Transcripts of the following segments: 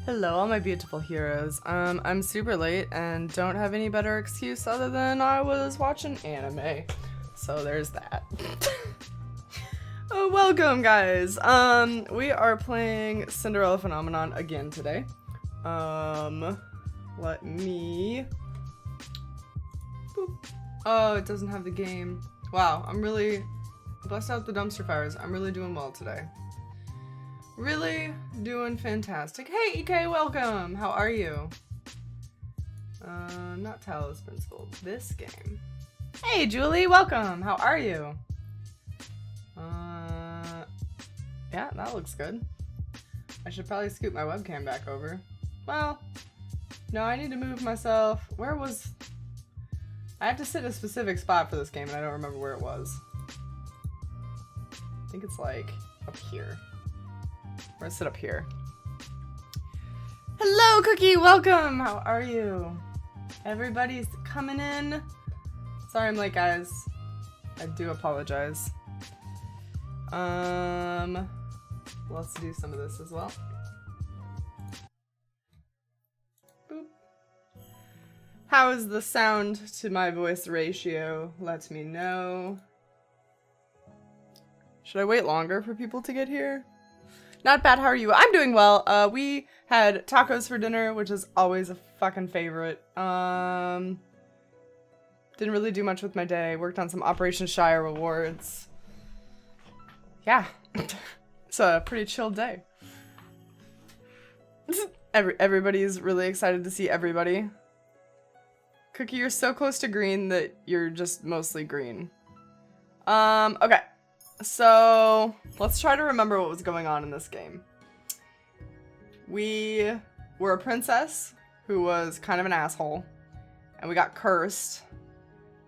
Hello, all my beautiful heroes. I'm super late and don't have any better excuse other than I was watching anime. So there's that. Oh, welcome, guys. We are playing Cinderella Phenomenon again today. Let me... Boop. Oh, it doesn't have the game. Wow, I'm really... Blessed out the dumpster fires. I'm really doing well today. Really doing fantastic. Hey, EK, welcome! How are you? Not Talisman School. This game. Hey, Julie, welcome! How are you? Yeah, that looks good. I should probably scoot my webcam back over. Well, no, I need to move myself. Where was... I have to sit in a specific spot for this game, and I don't remember where it was. I think it's, like, up here. We're gonna sit up here. Hello, Cookie! Welcome! How are you? Everybody's coming in. Sorry I'm late, guys. I do apologize. Let's do some of this as well. Boop. How is the sound to my voice ratio? Let me know. Should I wait longer for people to get here? Not bad, how are you? I'm doing well. We had tacos for dinner, which is always a fucking favorite. Didn't really do much with my day. Worked on some Operation Shire rewards. Yeah. It's a pretty chill day. Everybody's really excited to see everybody. Cookie, you're so close to green that you're just mostly green. Okay. So, let's try to remember what was going on in this game. We were a princess who was kind of an asshole, and we got cursed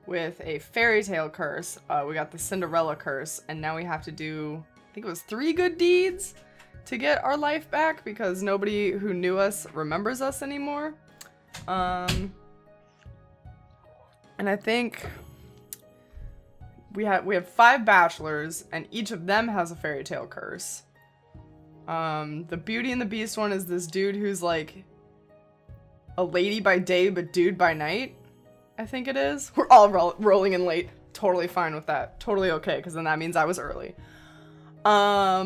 with a fairytale curse. We got the Cinderella curse, and now we have to do, I think it was 3 good deeds to get our life back because nobody who knew us remembers us anymore. And I think... We have 5 bachelors, and each of them has a fairy tale curse. The Beauty and the Beast one is this dude who's like a lady by day but dude by night, I think it is. We're all rolling in late. Totally fine with that. Totally okay, because then that means I was early. Our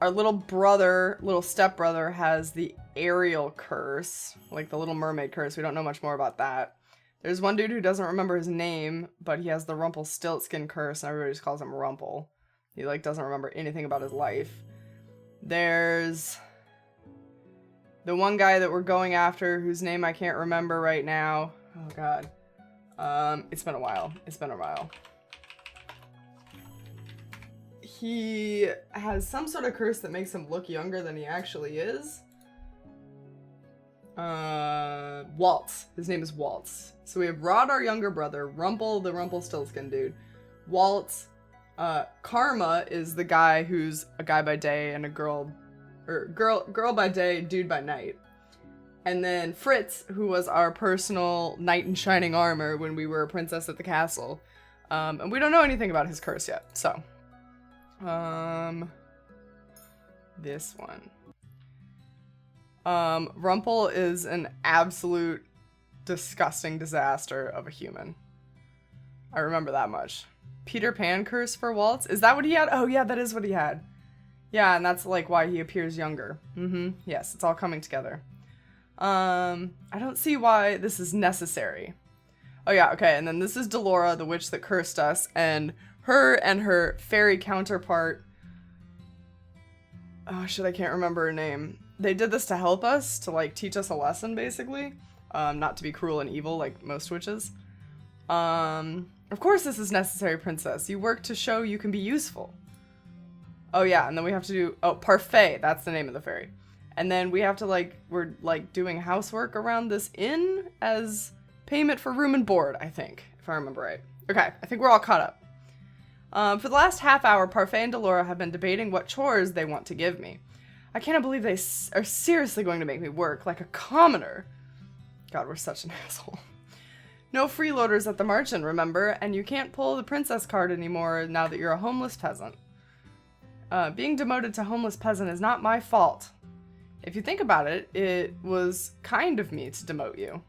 little stepbrother has the Ariel curse, like the Little Mermaid curse. We don't know much more about that. There's one dude who doesn't remember his name, but he has the Rumpelstiltskin curse, and everybody just calls him Rumple. He, like, doesn't remember anything about his life. There's the one guy that we're going after, whose name I can't remember right now. Oh, God. It's been a while. It's been a while. He has some sort of curse that makes him look younger than he actually is. Waltz. His name is Waltz. So we have Rod, our younger brother, Rumple, the Rumpelstiltskin dude, Waltz, Karma is the guy who's a guy by day and a girl by day, dude by night. And then Fritz, who was our personal knight in shining armor when we were a princess at the castle. And we don't know anything about his curse yet, so. This one. Rumple is an absolute disgusting disaster of a human. I remember that much. Peter Pan curse for Waltz? Is that what he had? Oh yeah, that is what he had. Yeah, and that's like why he appears younger. Yes, it's all coming together. I don't see why this is necessary. Oh yeah, okay, and then this is Delora, the witch that cursed us, and her fairy counterpart. Oh shit, I can't remember her name. They did this to help us, to like teach us a lesson, basically. Not to be cruel and evil like most witches. Of course this is necessary, princess. You work to show you can be useful. Oh yeah, and then we have to do, Parfait, that's the name of the fairy. And then we have to we're doing housework around this inn as payment for room and board, I think, if I remember right. Okay, I think we're all caught up. For the last half hour, Parfait and Delora have been debating what chores they want to give me. I cannot believe they are seriously going to make me work like a commoner. God, we're such an asshole. No freeloaders at the margin, remember? And you can't pull the princess card anymore now that you're a homeless peasant. Being demoted to homeless peasant is not my fault. If you think about it, it was kind of me to demote you.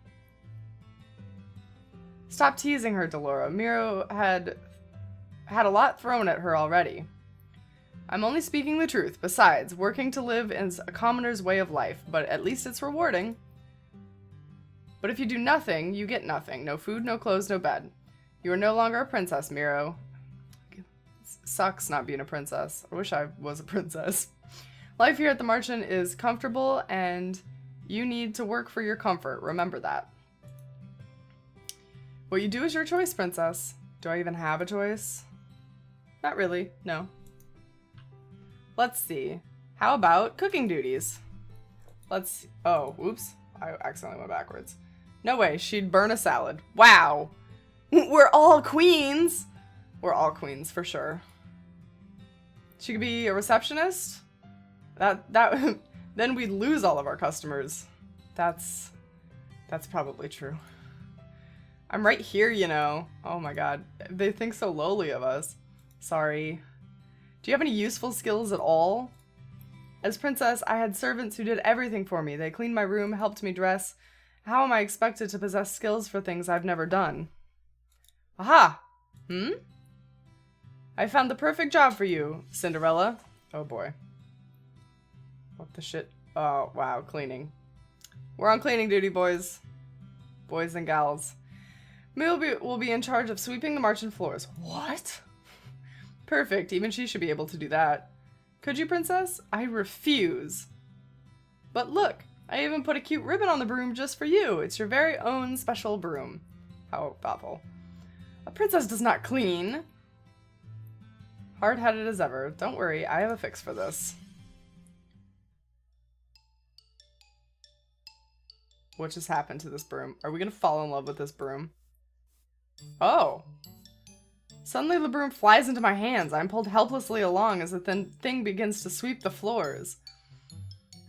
Stop teasing her, Delora. Miro had a lot thrown at her already. I'm only speaking the truth. Besides, working to live is a commoner's way of life, but at least it's rewarding. But if you do nothing, you get nothing. No food, no clothes, no bed. You are no longer a princess, Miro. Sucks not being a princess. I wish I was a princess. Life here at the Marchant is comfortable, and you need to work for your comfort. Remember that. What you do is your choice, princess. Do I even have a choice? Not really, no. Let's see. How about cooking duties? Oh, oops. I accidentally went backwards. No way, she'd burn a salad. Wow. We're all queens. We're all queens, for sure. She could be a receptionist? Then we'd lose all of our customers. That's probably true. I'm right here, you know. Oh my god. They think so lowly of us. Sorry. Do you have any useful skills at all? As princess, I had servants who did everything for me. They cleaned my room, helped me dress. How am I expected to possess skills for things I've never done? Aha! I found the perfect job for you, Cinderella. Oh boy. What the shit? Oh, wow, cleaning. We're on cleaning duty, boys. Boys and gals. Me will be in charge of sweeping the Marchant floors. What? Perfect, even she should be able to do that. Could you, princess? I refuse. But look, I even put a cute ribbon on the broom just for you. It's your very own special broom. How thoughtful. A princess does not clean. Hard-headed as ever. Don't worry, I have a fix for this. What just happened to this broom? Are we gonna fall in love with this broom? Oh. Suddenly the broom flies into my hands. I'm pulled helplessly along as the thing begins to sweep the floors.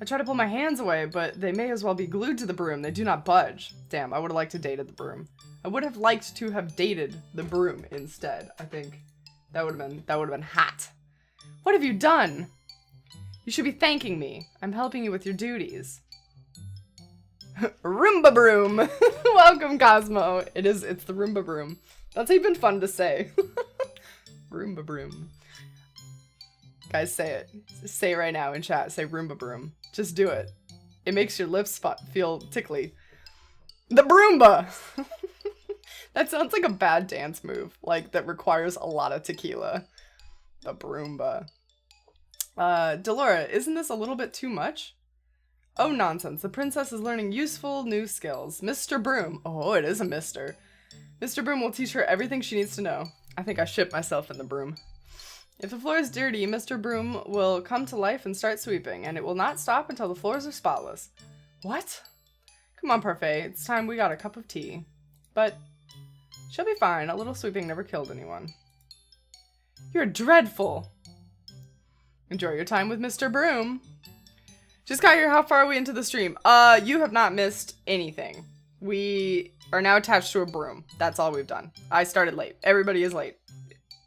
I try to pull my hands away, but they may as well be glued to the broom. They do not budge. Damn, I would have liked to dated the broom. I would have liked to have dated the broom instead. I think that would have been hot. What have you done? You should be thanking me. I'm helping you with your duties. Roomba broom. Welcome, Cosmo. It's the Roomba broom. That's even fun to say. Roomba broom. Guys, say it. Say it right now in chat. Say Roomba broom. Just do it. It makes your lips feel tickly. The Broomba! That sounds like a bad dance move. Like, that requires a lot of tequila. The Broomba. Delora, isn't this a little bit too much? Oh, nonsense. The princess is learning useful new skills. Mr. Broom. Oh, it is a mister. Mr. Broom will teach her everything she needs to know. I think I shit myself in the broom. If the floor is dirty, Mr. Broom will come to life and start sweeping, and it will not stop until the floors are spotless. What? Come on, Parfait. It's time we got a cup of tea. But she'll be fine. A little sweeping never killed anyone. You're dreadful. Enjoy your time with Mr. Broom. Just got here. How far are we into the stream? You have not missed anything. We are now attached to a broom. That's all we've done. I started late. Everybody is late.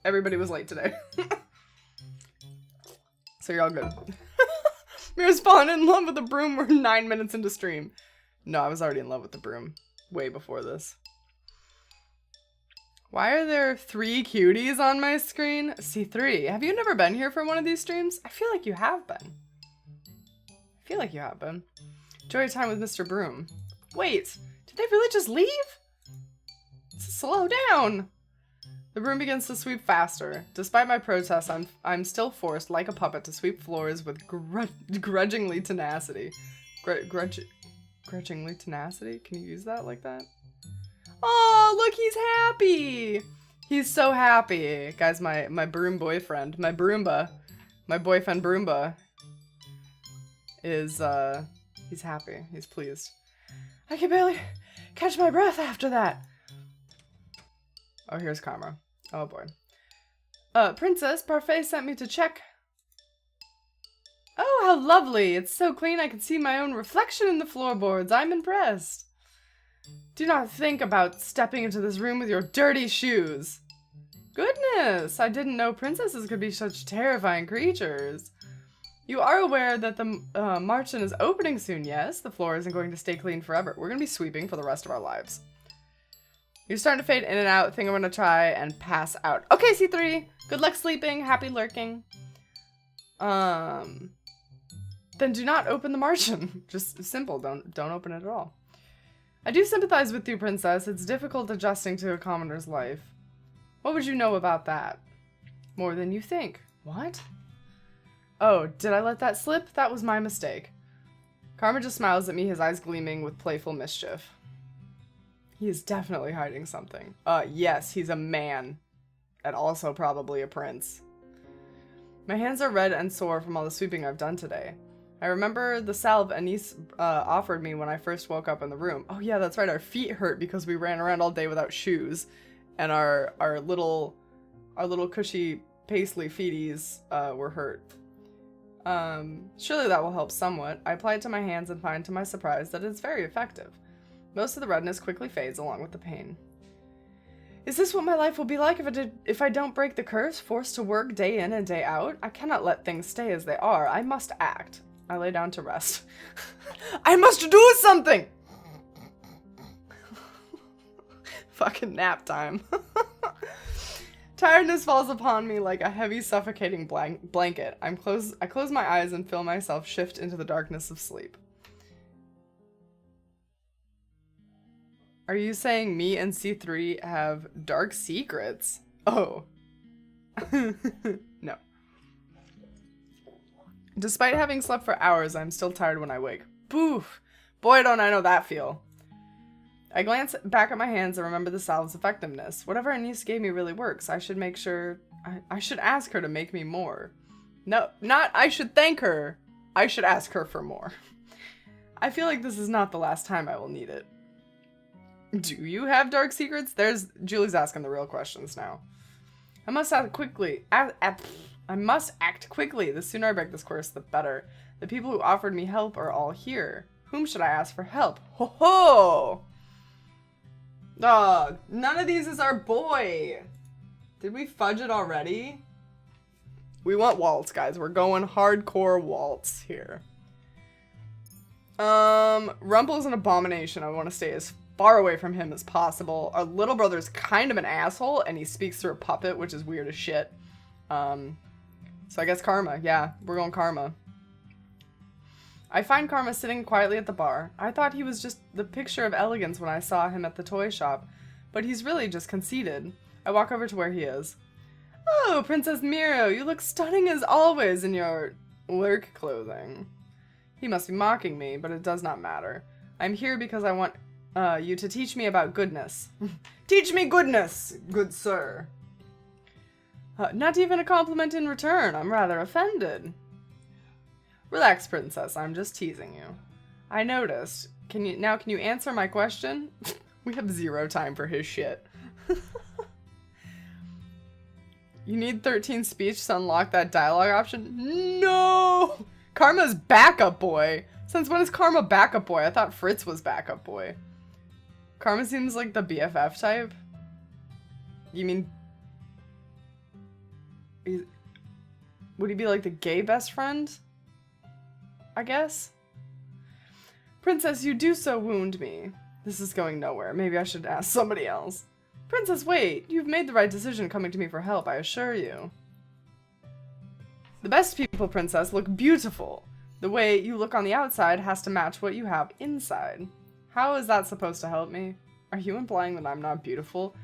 Everybody was late today. So you're all good. Mira's fallen in love with the broom. We're 9 minutes into stream. No, I was already in love with the broom. Way before this. Why are there 3 cuties on my screen? C3. Have you never been here for one of these streams? I feel like you have been. I feel like you have been. Enjoy your time with Mr. Broom. Wait, did they really just leave? Slow down. The broom begins to sweep faster. Despite my protests, I'm still forced, like a puppet, to sweep floors with grudgingly tenacity. Grudgingly tenacity? Can you use that like that? Oh, look, he's happy. He's so happy. Guys, my broom boyfriend, my Broomba, my boyfriend Broomba is, he's happy. He's pleased. I can barely catch my breath after that. Oh, here's Karma. Oh, boy. Princess, Parfait sent me to check. Oh, how lovely. It's so clean I can see my own reflection in the floorboards. I'm impressed. Do not think about stepping into this room with your dirty shoes. Goodness, I didn't know princesses could be such terrifying creatures. You are aware that the Marchen is opening soon, yes? The floor isn't going to stay clean forever. We're going to be sweeping for the rest of our lives. You're starting to fade in and out. Think I'm going to try and pass out. Okay, C3. Good luck sleeping. Happy lurking. Then do not open the Marchen. Just simple. Don't open it at all. I do sympathize with you, Princess. It's difficult adjusting to a commoner's life. What would you know about that? More than you think. What? Oh, did I let that slip? That was my mistake. Karma just smiles at me, his eyes gleaming with playful mischief. He is definitely hiding something. Yes, he's a man. And also probably a prince. My hands are red and sore from all the sweeping I've done today. I remember the salve Anise offered me when I first woke up in the room. Oh yeah, that's right, our feet hurt because we ran around all day without shoes. And our little cushy paisley feeties were hurt. Surely that will help somewhat. I apply it to my hands and find to my surprise that it's very effective. Most of the redness quickly fades along with the pain. Is this what my life will be like if I don't break the curse, forced to work day in and day out? I cannot let things stay as they are. I must act. I lay down to rest. I must do something! Fucking nap time. Tiredness falls upon me like a heavy, suffocating blanket. I close my eyes and feel myself shift into the darkness of sleep. Are you saying me and C3 have dark secrets? Oh. No. Despite having slept for hours, I'm still tired when I wake. Boof! Boy, don't I know that feel. I glance back at my hands and remember the salve's effectiveness. Whatever Anise gave me really works. I should make sure... I should ask her to make me more. No, not I should thank her. I should ask her for more. I feel like this is not the last time I will need it. Do you have dark secrets? Julie's asking the real questions now. I must act quickly. I must act quickly. The sooner I break this course, the better. The people who offered me help are all here. Whom should I ask for help? Ho ho! Oh, none of these is our boy. Did we fudge it already? We want waltz, guys. We're going hardcore waltz here. Rumple's an abomination. I want to stay as far away from him as possible. Our little brother's kind of an asshole, and he speaks through a puppet, which is weird as shit. So I guess Karma. Yeah, we're going Karma. I find Karma sitting quietly at the bar. I thought he was just the picture of elegance when I saw him at the toy shop, but he's really just conceited. I walk over to where he is. Oh, Princess Miro, you look stunning as always in your lurk clothing. He must be mocking me, but it does not matter. I'm here because I want you to teach me about goodness. Teach me goodness, good sir. Not even a compliment in return. I'm rather offended. Relax, princess. I'm just teasing you. I noticed. Can you answer my question? We have zero time for his shit. You need 13 speech to unlock that dialogue option? No! Karma's backup boy. Since when is Karma backup boy? I thought Fritz was backup boy. Karma seems like the BFF type. You mean... Would he be like the gay best friend? I guess? Princess, you do so wound me. This is going nowhere. Maybe I should ask somebody else. Princess, wait. You've made the right decision coming to me for help, I assure you. The best people, Princess, look beautiful. The way you look on the outside has to match what you have inside. How is that supposed to help me? Are you implying that I'm not beautiful?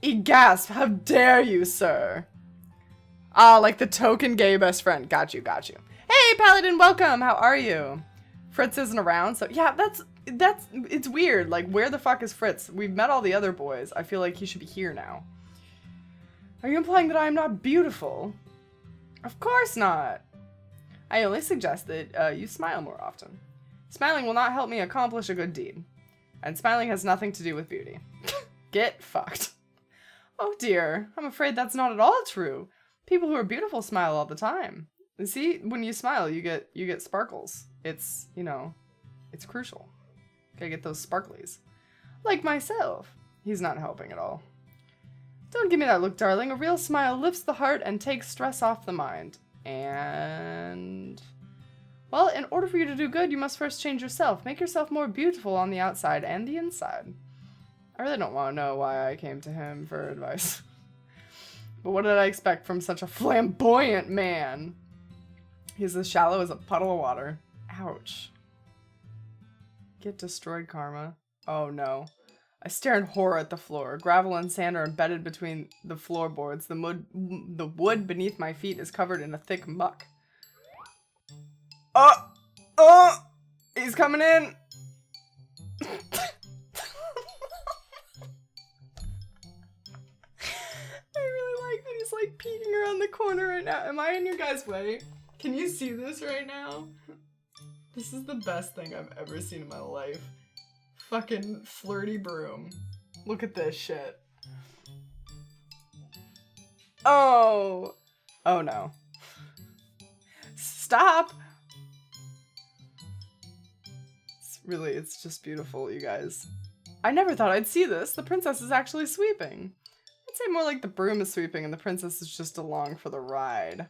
Egasp! How dare you, sir? Ah, like the token gay best friend. Got you, got you. Hey, Paladin, welcome! How are you? Fritz isn't around, so yeah, it's weird. Like, where the fuck is Fritz? We've met all the other boys. I feel like he should be here now. Are you implying that I am not beautiful? Of course not. I only suggest that you smile more often. Smiling will not help me accomplish a good deed. And smiling has nothing to do with beauty. Get fucked. Oh dear, I'm afraid that's not at all true. People who are beautiful smile all the time. See, when you smile, you get sparkles. It's, you know, it's crucial. Gotta get those sparklies. Like myself. He's not helping at all. Don't give me that look, darling. A real smile lifts the heart and takes stress off the mind. And... Well, in order for you to do good, you must first change yourself. Make yourself more beautiful on the outside and the inside. I really don't want to know why I came to him for advice. But what did I expect from such a flamboyant man? He's as shallow as a puddle of water. Ouch. Get destroyed, Karma. Oh no. I stare in horror at the floor. Gravel and sand are embedded between the floorboards. The wood beneath my feet is covered in a thick muck. Oh! He's coming in! I really like that he's like peeking around the corner right now. Am I in your guys' way? Can you see this right now? This is the best thing I've ever seen in my life. Fucking flirty broom. Look at this shit. Oh! Oh no. Stop! It's just beautiful, you guys. I never thought I'd see this. The princess is actually sweeping. I'd say more like the broom is sweeping and the princess is just along for the ride.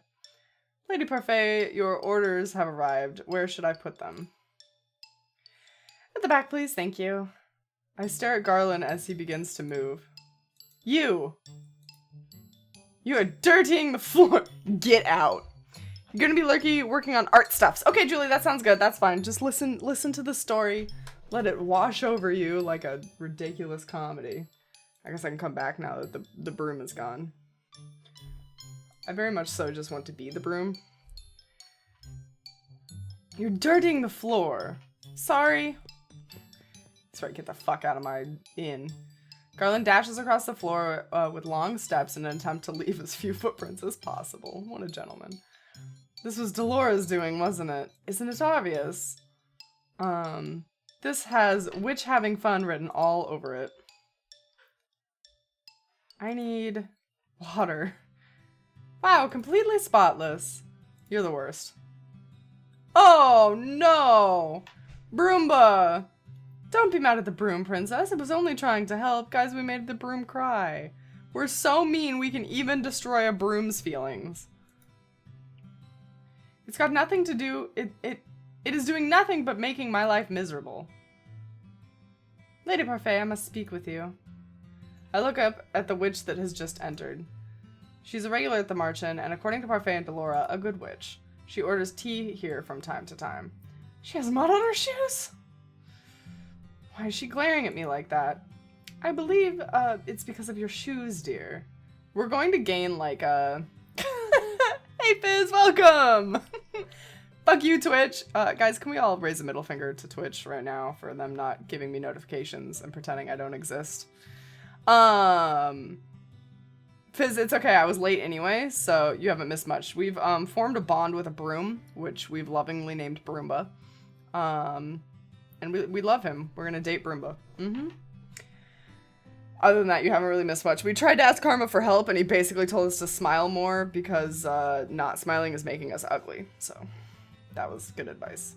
Lady Parfait, your orders have arrived. Where should I put them? At the back, please. Thank you. I stare at Garland as he begins to move. You are dirtying the floor. Get out. You're gonna be working on art stuffs. Okay, Julie, that sounds good. That's fine. Just listen to the story. Let it wash over you like a ridiculous comedy. I guess I can come back now that the broom is gone. I very much so just want to be the broom. You're dirtying the floor. Sorry. That's right, get the fuck out of my inn. Garland dashes across the floor with long steps in an attempt to leave as few footprints as possible. What a gentleman. This was Delora's doing, wasn't it? Isn't it obvious? This has witch having fun written all over it. I need water. Wow, completely spotless. You're the worst. Oh no! Broomba! Don't be mad at the broom, princess. It was only trying to help. Guys, we made the broom cry. We're so mean we can even destroy a broom's feelings. It's got nothing to do... It is doing nothing but making my life miserable. Lady Parfait, I must speak with you. I look up at the witch that has just entered. She's a regular at the Marchen, and according to Parfait and Delora, a good witch. She orders tea here from time to time. She has mud on her shoes? Why is she glaring at me like that? I believe, it's because of your shoes, dear. We're going to gain, like, Hey, Fizz, welcome! Fuck you, Twitch! Guys, can we all raise a middle finger to Twitch right now for them not giving me notifications and pretending I don't exist? Fizz, it's okay, I was late anyway, so you haven't missed much. We've, formed a bond with a broom, which we've lovingly named Broomba. And we love him. We're gonna date Broomba. Other than that, you haven't really missed much. We tried to ask Karma for help, and he basically told us to smile more because, not smiling is making us ugly. So, that was good advice.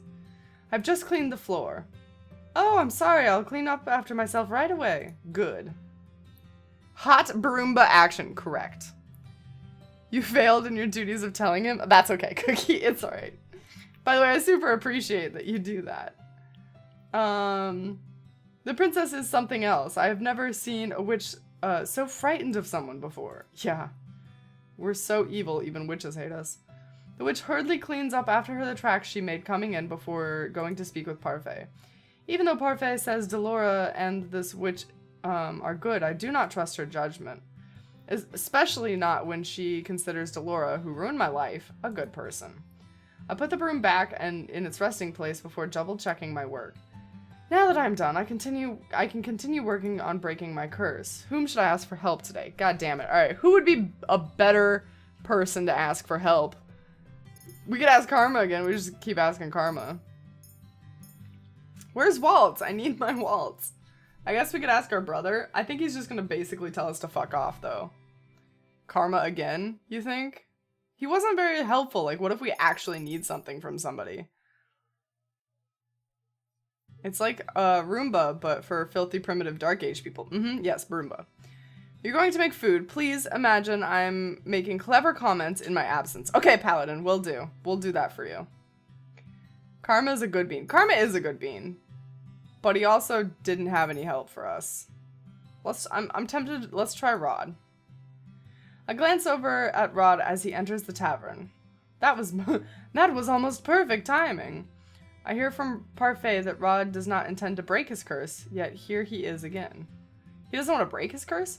I've just cleaned the floor. Oh, I'm sorry. I'll clean up after myself right away. Good. Hot Broomba action. Correct. You failed in your duties of telling him? That's okay, Cookie. It's alright. By the way, I super appreciate that you do that. The princess is something else. I have never seen a witch so frightened of someone before. Yeah. We're so evil, even witches hate us. The witch hurriedly cleans up after her the tracks she made coming in before going to speak with Parfait. Even though Parfait says Delora and this witch are good, I do not trust her judgment. Especially not when she considers Delora, who ruined my life, a good person. I put the broom back and in its resting place before double-checking my work. Now that I'm done, I can continue working on breaking my curse. Whom should I ask for help today? God damn it. Alright, who would be a better person to ask for help? We could ask Karma again. We just keep asking Karma. Where's Waltz? I need my Waltz. I guess we could ask our brother. I think he's just gonna basically tell us to fuck off, though. Karma again, you think? He wasn't very helpful. Like, what if we actually need something from somebody? It's like Roomba, but for filthy, primitive, dark age people. Yes, Roomba. You're going to make food. Please imagine I'm making clever comments in my absence. Okay, Paladin, we'll do. We'll do that for you. Karma is a good bean. Karma is a good bean. But he also didn't have any help for us. I'm tempted, let's try Rod. I glance over at Rod as he enters the tavern. That was almost perfect timing. I hear from Parfait that Rod does not intend to break his curse, yet here he is again. He doesn't want to break his curse?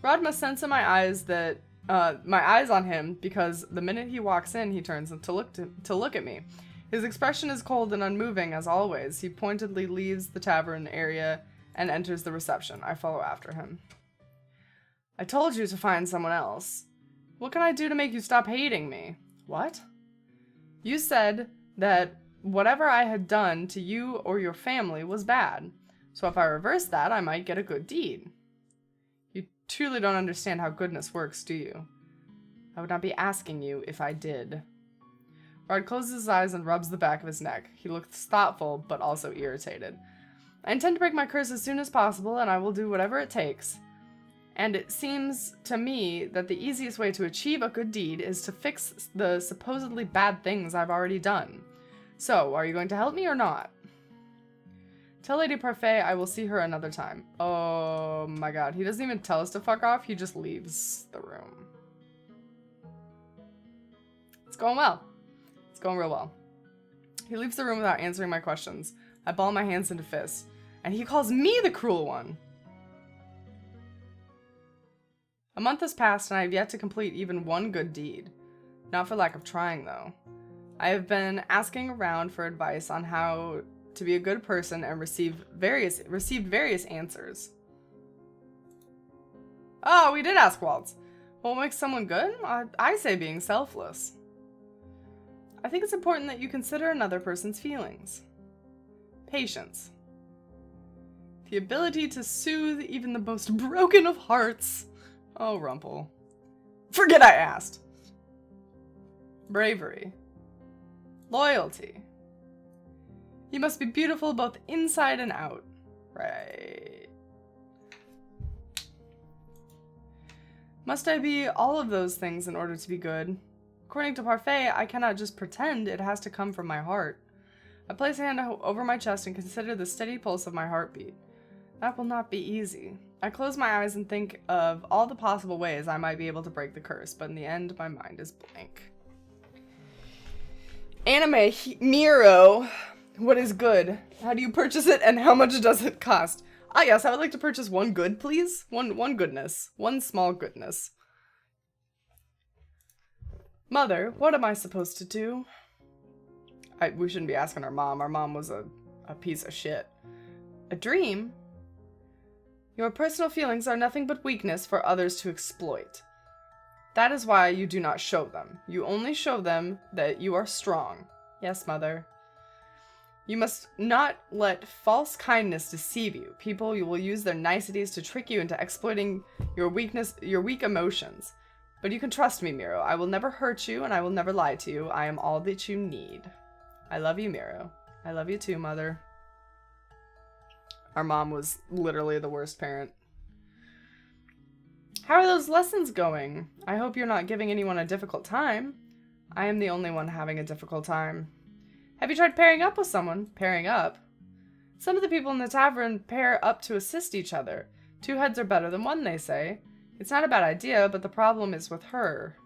Rod must sense in my eyes that my eyes on him, because the minute he walks in, he turns to look at me. His expression is cold and unmoving as always. He pointedly leaves the tavern area and enters the reception. I follow after him. I told you to find someone else. What can I do to make you stop hating me? What? You said that whatever I had done to you or your family was bad. So if I reverse that, I might get a good deed. You truly don't understand how goodness works, do you? I would not be asking you if I did. Rod closes his eyes and rubs the back of his neck. He looks thoughtful, but also irritated. I intend to break my curse as soon as possible, and I will do whatever it takes. And it seems to me that the easiest way to achieve a good deed is to fix the supposedly bad things I've already done. So, are you going to help me or not? Tell Lady Parfait I will see her another time. Oh my god, he doesn't even tell us to fuck off, he just leaves the room. It's going well. It's going real well. He leaves the room without answering my questions. I ball my hands into fists. And he calls me the cruel one! A month has passed and I have yet to complete even one good deed. Not for lack of trying, though. I have been asking around for advice on how to be a good person and received various answers. Oh, we did ask Waltz. What makes someone good? I say being selfless. I think it's important that you consider another person's feelings. Patience. The ability to soothe even the most broken of hearts. Oh, Rumple. Forget I asked. Bravery. Loyalty. You must be beautiful both inside and out. Right. Must I be all of those things in order to be good? According to Parfait, I cannot just pretend, it has to come from my heart. I place a hand over my chest and consider the steady pulse of my heartbeat. That will not be easy. I close my eyes and think of all the possible ways I might be able to break the curse, but in the end, my mind is blank. Anime Miro. What is good? How do you purchase it and how much does it cost? Ah yes, I would like to purchase one good, please. One goodness. One small goodness. Mother, what am I supposed to do? We shouldn't be asking our mom. Our mom was a piece of shit. A dream? Your personal feelings are nothing but weakness for others to exploit. That is why you do not show them. You only show them that you are strong. Yes, Mother. You must not let false kindness deceive you. People will use their niceties to trick you into exploiting your weakness, your weak emotions. But you can trust me, Miro. I will never hurt you and I will never lie to you. I am all that you need. I love you, Miro. I love you too, Mother. Our mom was literally the worst parent. How are those lessons going? I hope you're not giving anyone a difficult time. I am the only one having a difficult time. Have you tried pairing up with someone? Pairing up? Some of the people in the tavern pair up to assist each other. 2 heads are better than 1, they say. It's not a bad idea, but the problem is with her.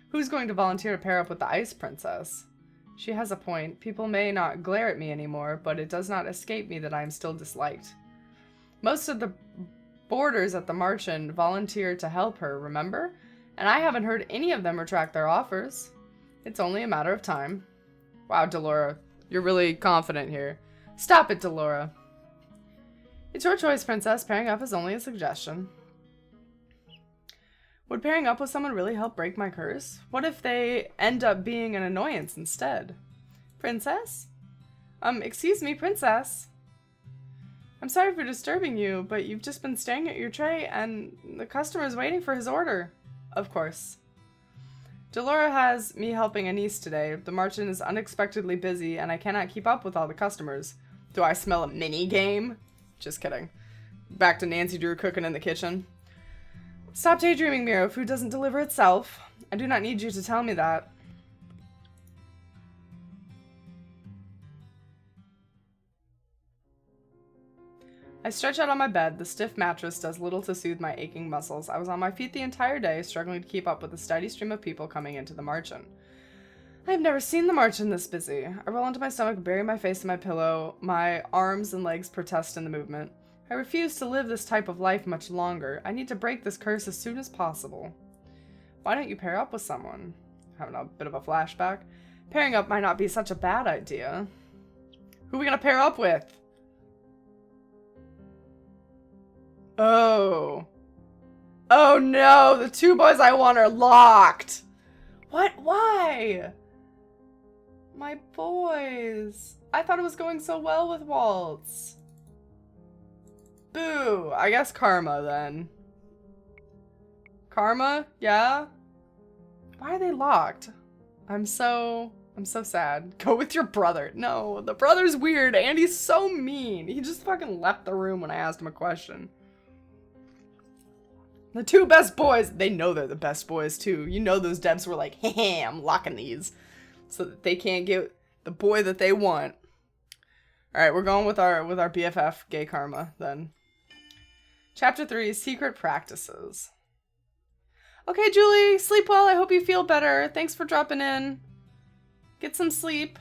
Who's going to volunteer to pair up with the Ice Princess? She has a point. People may not glare at me anymore, but it does not escape me that I am still disliked. Most of the boarders at the Marchen volunteered to help her, remember? And I haven't heard any of them retract their offers. It's only a matter of time. Wow, Delora, you're really confident here. Stop it, Delora. It's your choice, Princess. Pairing up is only a suggestion. Would pairing up with someone really help break my curse? What if they end up being an annoyance instead? Princess? Excuse me, Princess. I'm sorry for disturbing you, but you've just been staring at your tray and the customer's waiting for his order. Of course. Delora has me helping a niece today. The Marchen is unexpectedly busy and I cannot keep up with all the customers. Do I smell a mini game? Just kidding. Back to Nancy Drew cooking in the kitchen. Stop daydreaming, Miro. Food doesn't deliver itself. I do not need you to tell me that. I stretch out on my bed. The stiff mattress does little to soothe my aching muscles. I was on my feet the entire day, struggling to keep up with the steady stream of people coming into the Marchen. I have never seen the Marchen this busy. I roll onto my stomach, bury my face in my pillow. My arms and legs protest in the movement. I refuse to live this type of life much longer. I need to break this curse as soon as possible. Why don't you pair up with someone? Having a bit of a flashback. Pairing up might not be such a bad idea. Who are we gonna pair up with? Oh. Oh no, the two boys I want are locked. What? Why? My boys. I thought it was going so well with Waltz. Boo. I guess Karma then. Karma? Yeah? Why are they locked? I'm so sad. Go with your brother. No, the brother's weird and he's so mean. He just fucking left the room when I asked him a question. The two best boys, they know they're the best boys too. You know those devs were like, hey, I'm locking these. So that they can't get the boy that they want. Alright, we're going with our BFF, Gay Karma, then. Chapter 3, Secret Practices. Okay, Julie, sleep well. I hope you feel better. Thanks for dropping in. Get some sleep.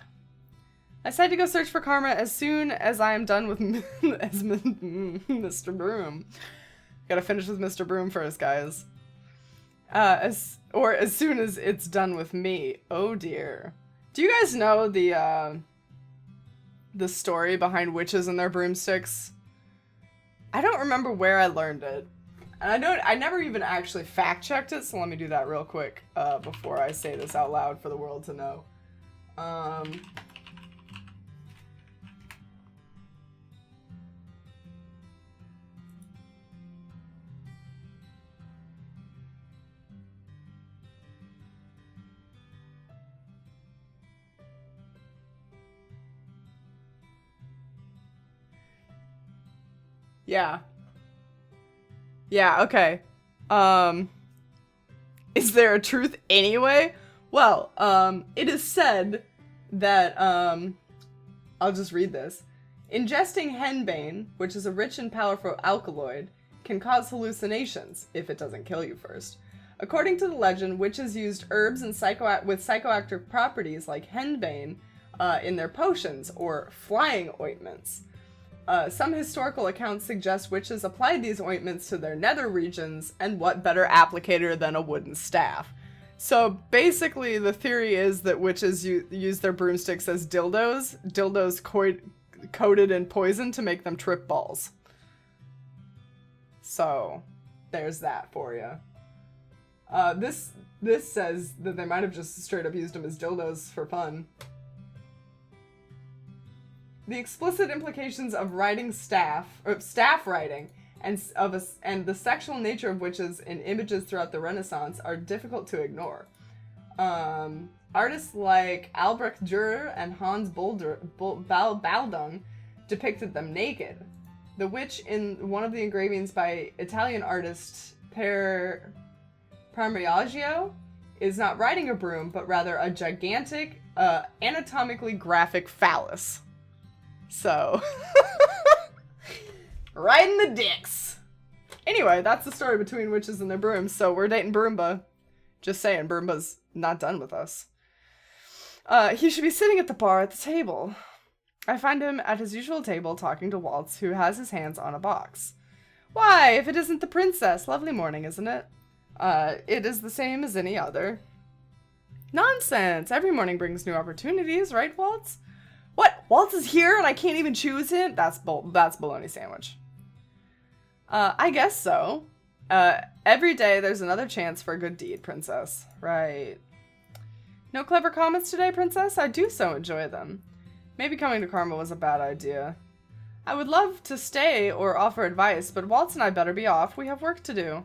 I decided to go search for Karma as soon as I am done with Mr. Broom. Gotta finish with Mr. Broom first, guys. As soon as it's done with me. Oh dear. Do you guys know the story behind witches and their broomsticks? I don't remember where I learned it. And I never even actually fact-checked it, so let me do that real quick before I say this out loud for the world to know. Yeah. Yeah, okay. Is there a truth anyway? Well, it is said that, I'll just read this. Ingesting henbane, which is a rich and powerful alkaloid, can cause hallucinations, if it doesn't kill you first. According to the legend, witches used herbs and with psychoactive properties like henbane in their potions, or flying ointments. Some historical accounts suggest witches applied these ointments to their nether regions, and what better applicator than a wooden staff. So basically the theory is that witches use their broomsticks as dildos coated in poison to make them trip balls. So there's that for you. This says that they might have just straight up used them as dildos for fun. The explicit implications of writing staff writing, and the sexual nature of witches in images throughout the Renaissance are difficult to ignore. Artists like Albrecht Dürer and Hans Baldung depicted them naked. The witch in one of the engravings by Italian artist Parmigiano is not riding a broom, but rather a gigantic, anatomically graphic phallus. So, riding the dicks. Anyway, that's the story between witches and their brooms, so we're dating Broomba. Just saying, Broomba's not done with us. He should be sitting at the bar at the table. I find him at his usual table talking to Waltz, who has his hands on a box. Why, if it isn't the princess, lovely morning, isn't it? It is the same as any other. Nonsense! Every morning brings new opportunities, right, Waltz? What? Waltz is here and I can't even choose him? That's bologna sandwich. I guess so. Every day there's another chance for a good deed, princess. Right. No clever comments today, princess? I do so enjoy them. Maybe coming to Karma was a bad idea. I would love to stay or offer advice, but Waltz and I better be off. We have work to do.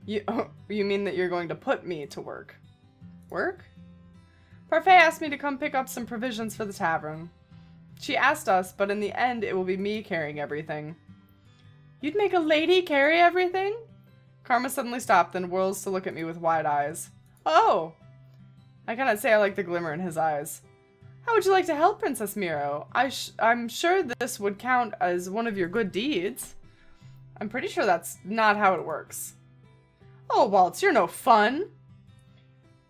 You mean that you're going to put me to work? Work? Parfait asked me to come pick up some provisions for the tavern. She asked us, but in the end it will be me carrying everything. You'd make a lady carry everything? Karma suddenly stopped, then whirls to look at me with wide eyes. Oh! I cannot say I like the glimmer in his eyes. How would you like to help, Princess Miro? I'm sure this would count as one of your good deeds. I'm pretty sure that's not how it works. Oh, Waltz, you're no fun.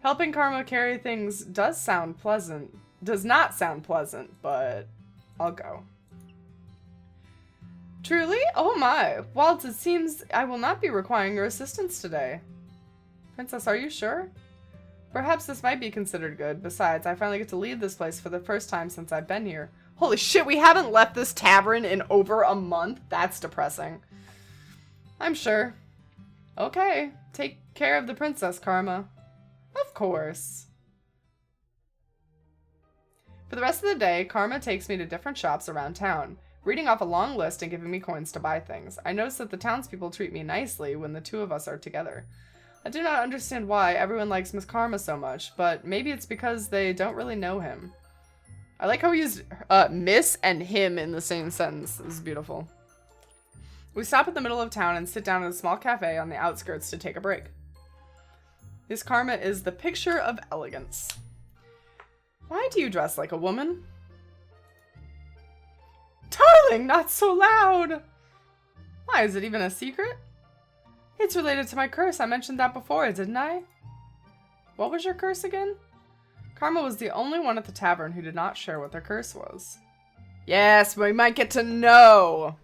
Helping Karma carry things does not sound pleasant, but I'll go. Truly? Oh my. Waltz, it seems I will not be requiring your assistance today. Princess, are you sure? Perhaps this might be considered good. Besides, I finally get to leave this place for the first time since I've been here. Holy shit, we haven't left this tavern in over a month? That's depressing. I'm sure. Okay, take care of the princess, Karma. Of course. For the rest of the day, Karma takes me to different shops around town, reading off a long list and giving me coins to buy things. I notice that the townspeople treat me nicely when the two of us are together. I do not understand why everyone likes Miss Karma so much, but maybe it's because they don't really know him. I like how we used Miss and him in the same sentence. This is beautiful. We stop at the middle of town and sit down at a small cafe on the outskirts to take a break. Miss Karma is the picture of elegance. Why do you dress like a woman? Darling, not so loud! Why, is it even a secret? It's related to my curse. I mentioned that before, didn't I? What was your curse again? Karma was the only one at the tavern who did not share what their curse was. Yes, we might get to know.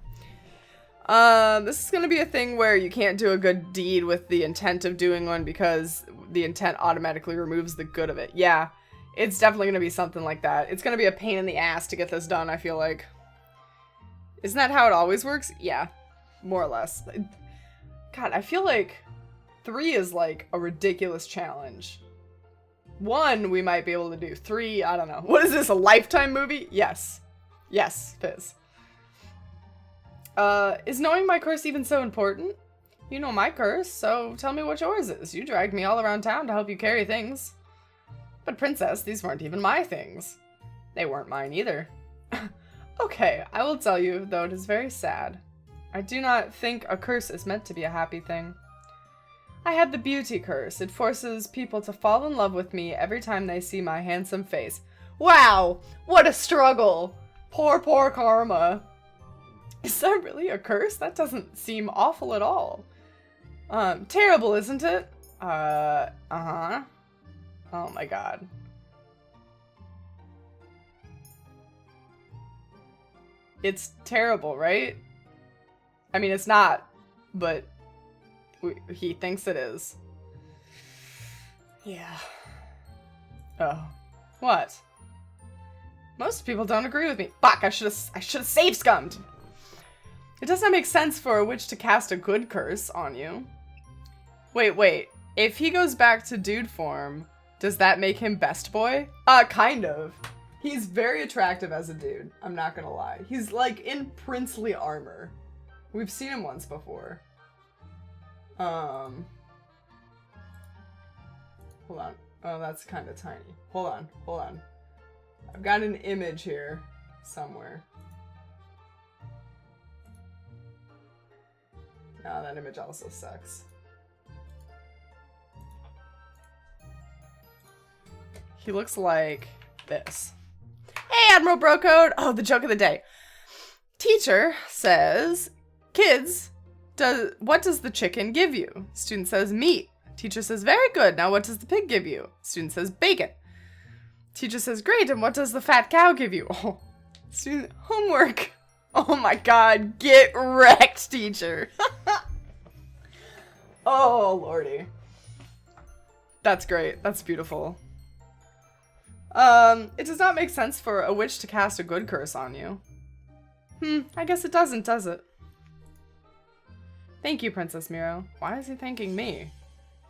This is going to be a thing where you can't do a good deed with the intent of doing one because the intent automatically removes the good of it. Yeah, it's definitely going to be something like that. It's going to be a pain in the ass to get this done, I feel like. Isn't that how it always works? Yeah, more or less. God, I feel like 3 is like a ridiculous challenge. 1, we might be able to do. 3, I don't know. What is this, a Lifetime movie? Yes. Yes, it is. Is knowing my curse even so important? You know my curse, so tell me what yours is. You dragged me all around town to help you carry things. But Princess, these weren't even my things. They weren't mine either. Okay, I will tell you, though it is very sad. I do not think a curse is meant to be a happy thing. I had the beauty curse. It forces people to fall in love with me every time they see my handsome face. Wow! What a struggle! Poor, poor Karma. Is that really a curse? That doesn't seem awful at all. Terrible, isn't it? Uh-huh. Oh my god. It's terrible, right? I mean, it's not, but he thinks it is. Yeah. Oh. What? Most people don't agree with me. Fuck, I should have save scummed. It does not make sense for a witch to cast a good curse on you. Wait. If he goes back to dude form, does that make him best boy? Kind of. He's very attractive as a dude, I'm not gonna lie. He's like in princely armor. We've seen him once before. Hold on. Oh, that's kind of tiny. Hold on. I've got an image here somewhere. No, that image also sucks. He looks like this. Hey, Admiral Brocode! Oh, the joke of the day. Teacher says, kids, what does the chicken give you? Student says, meat. Teacher says, very good. Now what does the pig give you? Student says, bacon. Teacher says, great. And what does the fat cow give you? Oh, student, homework. Oh my god, get wrecked, teacher. Oh, lordy. That's great. That's beautiful. It does not make sense for a witch to cast a good curse on you. I guess it doesn't, does it? Thank you, Princess Miro. Why is he thanking me?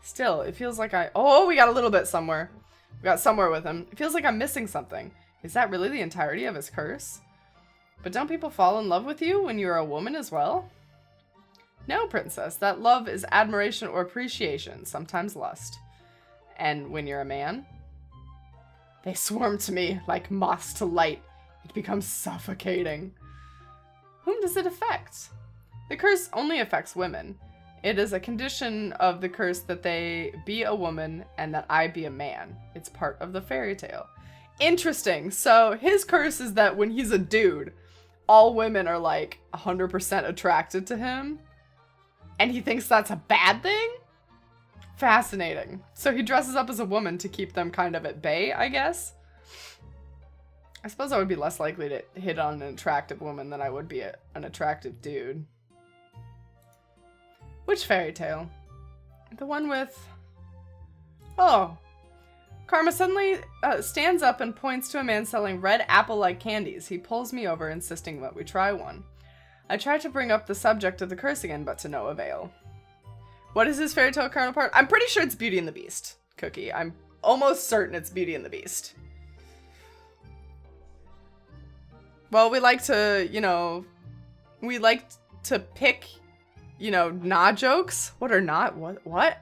Still, it feels like oh, we got a little bit somewhere. We got somewhere with him. It feels like I'm missing something. Is that really the entirety of his curse? But don't people fall in love with you when you're a woman as well? No, Princess. That love is admiration or appreciation, sometimes lust. And when you're a man? They swarm to me like moths to light. It becomes suffocating. Whom does it affect? The curse only affects women. It is a condition of the curse that they be a woman and that I be a man. It's part of the fairy tale. Interesting. So his curse is that when he's a dude, all women are like 100% attracted to him. And he thinks that's a bad thing? Fascinating. So he dresses up as a woman to keep them kind of at bay, I guess. I suppose I would be less likely to hit on an attractive woman than I would be an attractive dude. Which fairy tale? The one with... Oh. Karma suddenly stands up and points to a man selling red apple-like candies. He pulls me over, insisting that we try one. I try to bring up the subject of the curse again, but to no avail. What is his fairy tale counterpart? I'm pretty sure it's Beauty and the Beast, Cookie. I'm almost certain it's Beauty and the Beast. Well, we like to, you know, pick, you know, nah jokes. What are not? What?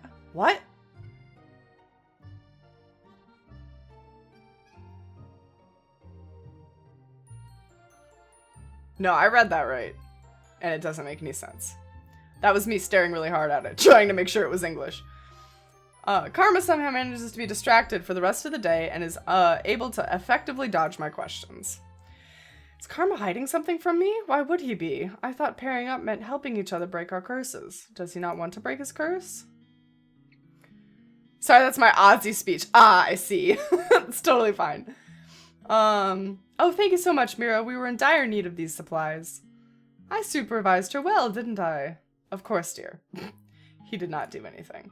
No, I read that right. And it doesn't make any sense. That was me staring really hard at it, trying to make sure it was English. Karma somehow manages to be distracted for the rest of the day and is able to effectively dodge my questions. Is Karma hiding something from me? Why would he be? I thought pairing up meant helping each other break our curses. Does he not want to break his curse? Sorry, that's my Aussie speech. Ah, I see. It's totally fine. Oh, thank you so much, Mira. We were in dire need of these supplies. I supervised her well, didn't I? Of course, dear. He did not do anything.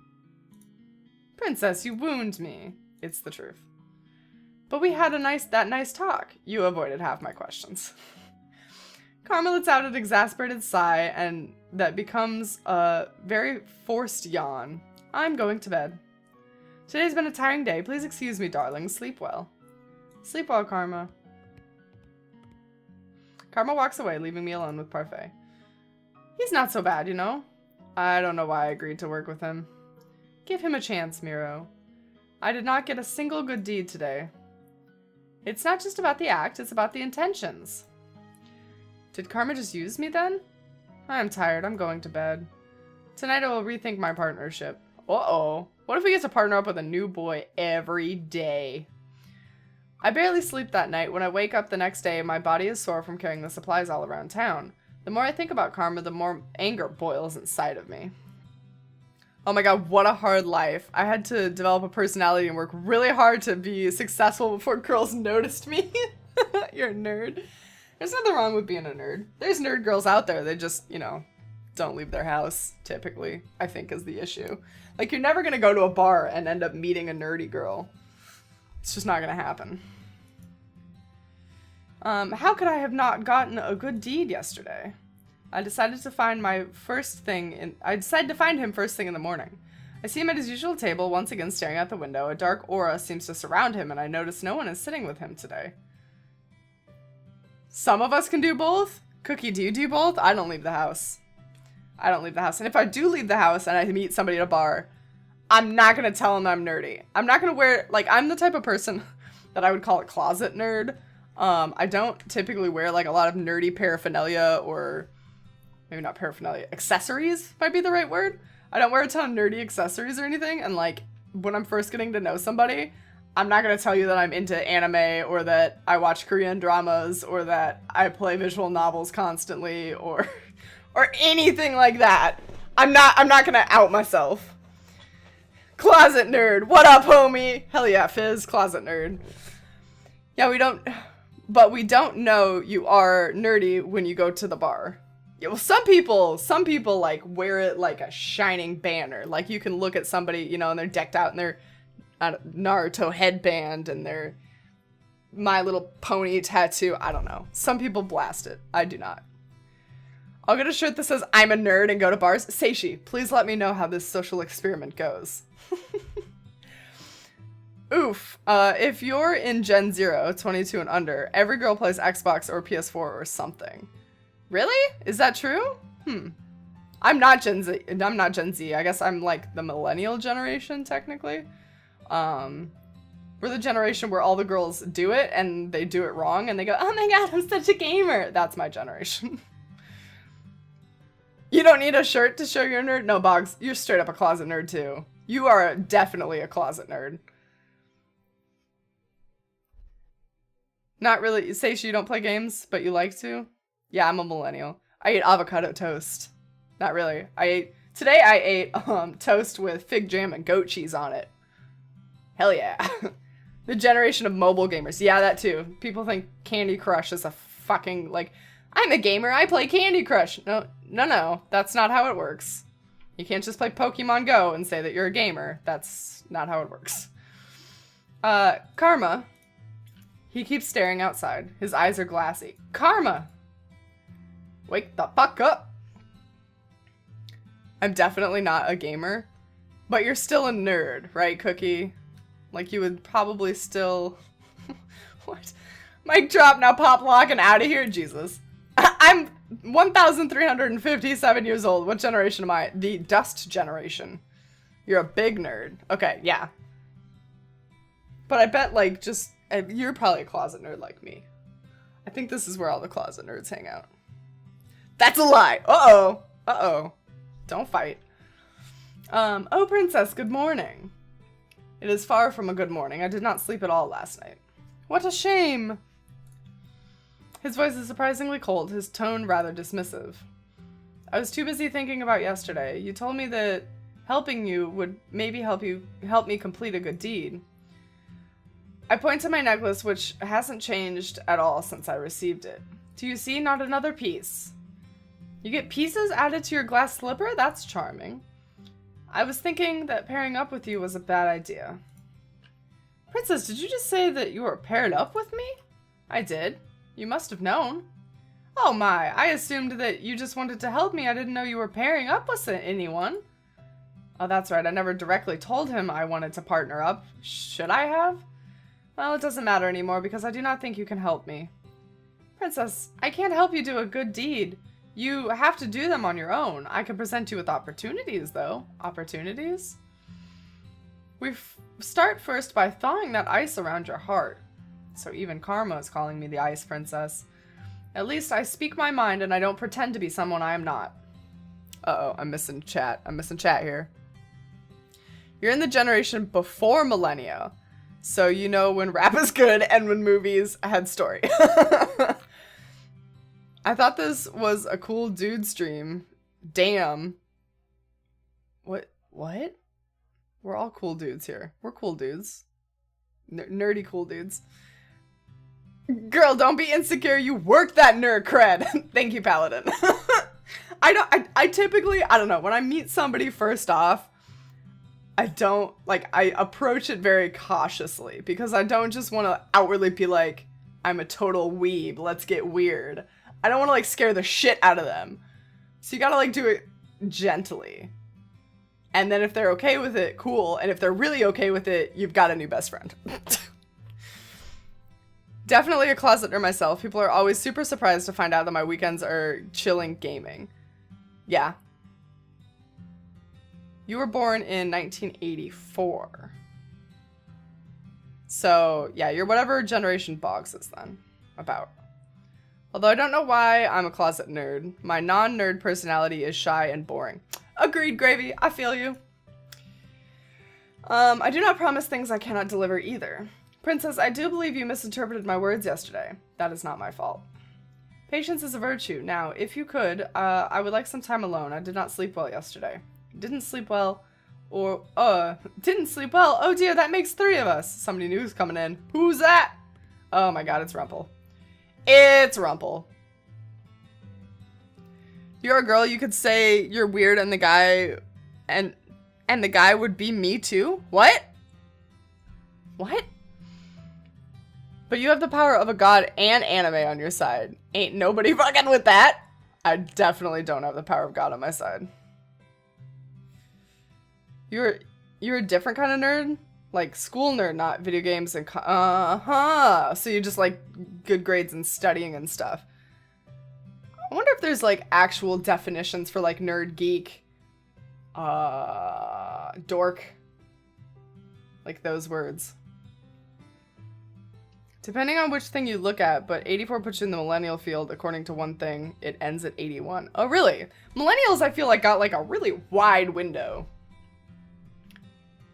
Princess, you wound me. It's the truth. But we had that nice talk. You avoided half my questions. Karma lets out an exasperated sigh, and that becomes a very forced yawn. I'm going to bed. Today's been a tiring day. Please excuse me, darling. Sleep well. Sleep well, Karma. Karma walks away, leaving me alone with Parfait. He's not so bad, you know? I don't know why I agreed to work with him. Give him a chance, Miro. I did not get a single good deed today. It's not just about the act, it's about the intentions. Did Karma just use me then? I'm tired, I'm going to bed. Tonight I will rethink my partnership. Uh-oh. What if we get to partner up with a new boy every day? I barely sleep that night. When I wake up the next day, my body is sore from carrying the supplies all around town. The more I think about Karma, the more anger boils inside of me. Oh my god, what a hard life. I had to develop a personality and work really hard to be successful before girls noticed me. You're a nerd. There's nothing wrong with being a nerd. There's nerd girls out there. They just, you know, don't leave their house, typically, I think is the issue. Like, you're never gonna go to a bar and end up meeting a nerdy girl. It's just not gonna happen. How could I have not gotten a good deed yesterday? I decided to find him first thing in the morning. I see him at his usual table, once again staring out the window. A dark aura seems to surround him, and I notice no one is sitting with him today. Some of us can do both? Cookie, do you do both? I don't leave the house. I don't leave the house. And if I do leave the house and I meet somebody at a bar, I'm not gonna tell them I'm nerdy. I'm not gonna wear, like, I'm the type of person that I would call a closet nerd. I don't typically wear, like, a lot of nerdy paraphernalia, or maybe not paraphernalia, accessories might be the right word. I don't wear a ton of nerdy accessories or anything, and, like, when I'm first getting to know somebody, I'm not gonna tell you that I'm into anime, or that I watch Korean dramas, or that I play visual novels constantly, or anything like that. I'm not gonna out myself. Closet nerd. What up, homie? Hell yeah, Fizz, closet nerd. Yeah, we don't know you are nerdy when you go to the bar. Yeah, well, some people like wear it like a shining banner. Like, you can look at somebody, you know, and they're decked out in their Naruto headband and their My Little Pony tattoo. I don't know. Some people blast it. I do not. I'll get a shirt that says I'm a nerd and go to bars. Seishi, please let me know how this social experiment goes. Oof. If you're in Gen 0, 22 and under, every girl plays Xbox or PS4 or something. Really? Is that true? I'm not Gen Z. I'm not Gen Z. I guess I'm like the millennial generation, technically. We're the generation where all the girls do it and they do it wrong and they go, oh my god, I'm such a gamer. That's my generation. You don't need a shirt to show you're a nerd? No, Boggs, you're straight up a closet nerd too. You are definitely a closet nerd. Not really. You say you don't play games, but you like to? Yeah, I'm a millennial. I ate avocado toast. Not really. Today I ate toast with fig jam and goat cheese on it. Hell yeah. The generation of mobile gamers. Yeah, that too. People think Candy Crush is a fucking, like, I'm a gamer, I play Candy Crush. No. That's not how it works. You can't just play Pokemon Go and say that you're a gamer. That's not how it works. Karma. He keeps staring outside. His eyes are glassy. Karma! Wake the fuck up! I'm definitely not a gamer. But you're still a nerd, right, Cookie? Like, you would probably still... What? Mic drop, now pop lock and out of here? Jesus. I'm 1,357 years old. What generation am I? The dust generation. You're a big nerd. Okay, yeah. But I bet, like, just... You're probably a closet nerd like me. I think this is where all the closet nerds hang out. That's a lie! Uh-oh. Uh-oh. Don't fight. Oh, princess, good morning. It is far from a good morning. I did not sleep at all last night. What a shame! His voice is surprisingly cold, his tone rather dismissive. I was too busy thinking about yesterday. You told me that helping you would maybe help me complete a good deed. I point to my necklace, which hasn't changed at all since I received it. Do you see? Not another piece. You get pieces added to your glass slipper? That's charming. I was thinking that pairing up with you was a bad idea. Princess, did you just say that you were paired up with me? I did. You must have known. Oh my, I assumed that you just wanted to help me. I didn't know you were pairing up with anyone. Oh, that's right. I never directly told him I wanted to partner up. Should I have? Well, it doesn't matter anymore because I do not think you can help me. Princess, I can't help you do a good deed. You have to do them on your own. I can present you with opportunities, though. Opportunities? We start first by thawing that ice around your heart. So even Karma is calling me the Ice Princess. At least I speak my mind and I don't pretend to be someone I am not. Uh-oh, I'm missing chat. I'm missing chat here. You're in the generation before millennia. So you know when rap is good and when movies had story. I thought this was a cool dude stream. Damn. What? We're all cool dudes here. We're cool dudes. Nerdy cool dudes. Girl, don't be insecure. You work that nerd cred. Thank you, Paladin. I typically, I don't know, when I meet somebody first off, I approach it very cautiously because I don't just want to outwardly be like, I'm a total weeb, let's get weird. I don't want to, like, scare the shit out of them. So you gotta, like, do it gently. And then if they're okay with it, cool. And if they're really okay with it, you've got a new best friend. Definitely a closet nerd myself. People are always super surprised to find out that my weekends are chilling gaming. Yeah. You were born in 1984. So, yeah, you're whatever generation Boggs is then. About. Although I don't know why I'm a closet nerd. My non-nerd personality is shy and boring. Agreed, Gravy. I feel you. I do not promise things I cannot deliver either. Princess, I do believe you misinterpreted my words yesterday. That is not my fault. Patience is a virtue. Now, if you could, I would like some time alone. I did not sleep well yesterday. Didn't sleep well. Didn't sleep well. Oh dear, that makes 3 of us. Somebody new's coming in. Who's that? Oh my god, it's Rumple. It's Rumple. You're a girl, you could say you're weird and the guy... And the guy would be me too? What? What? But you have the power of a god and anime on your side. Ain't nobody fucking with that. I definitely don't have the power of god on my side. You're a different kind of nerd? Like school nerd, not video games and So you just like good grades and studying and stuff. I wonder if there's like actual definitions for like nerd, geek, dork. Like those words. Depending on which thing you look at, but 84 puts you in the millennial field. According to one thing, it ends at 81. Oh, really? Millennials, I feel like, got like a really wide window.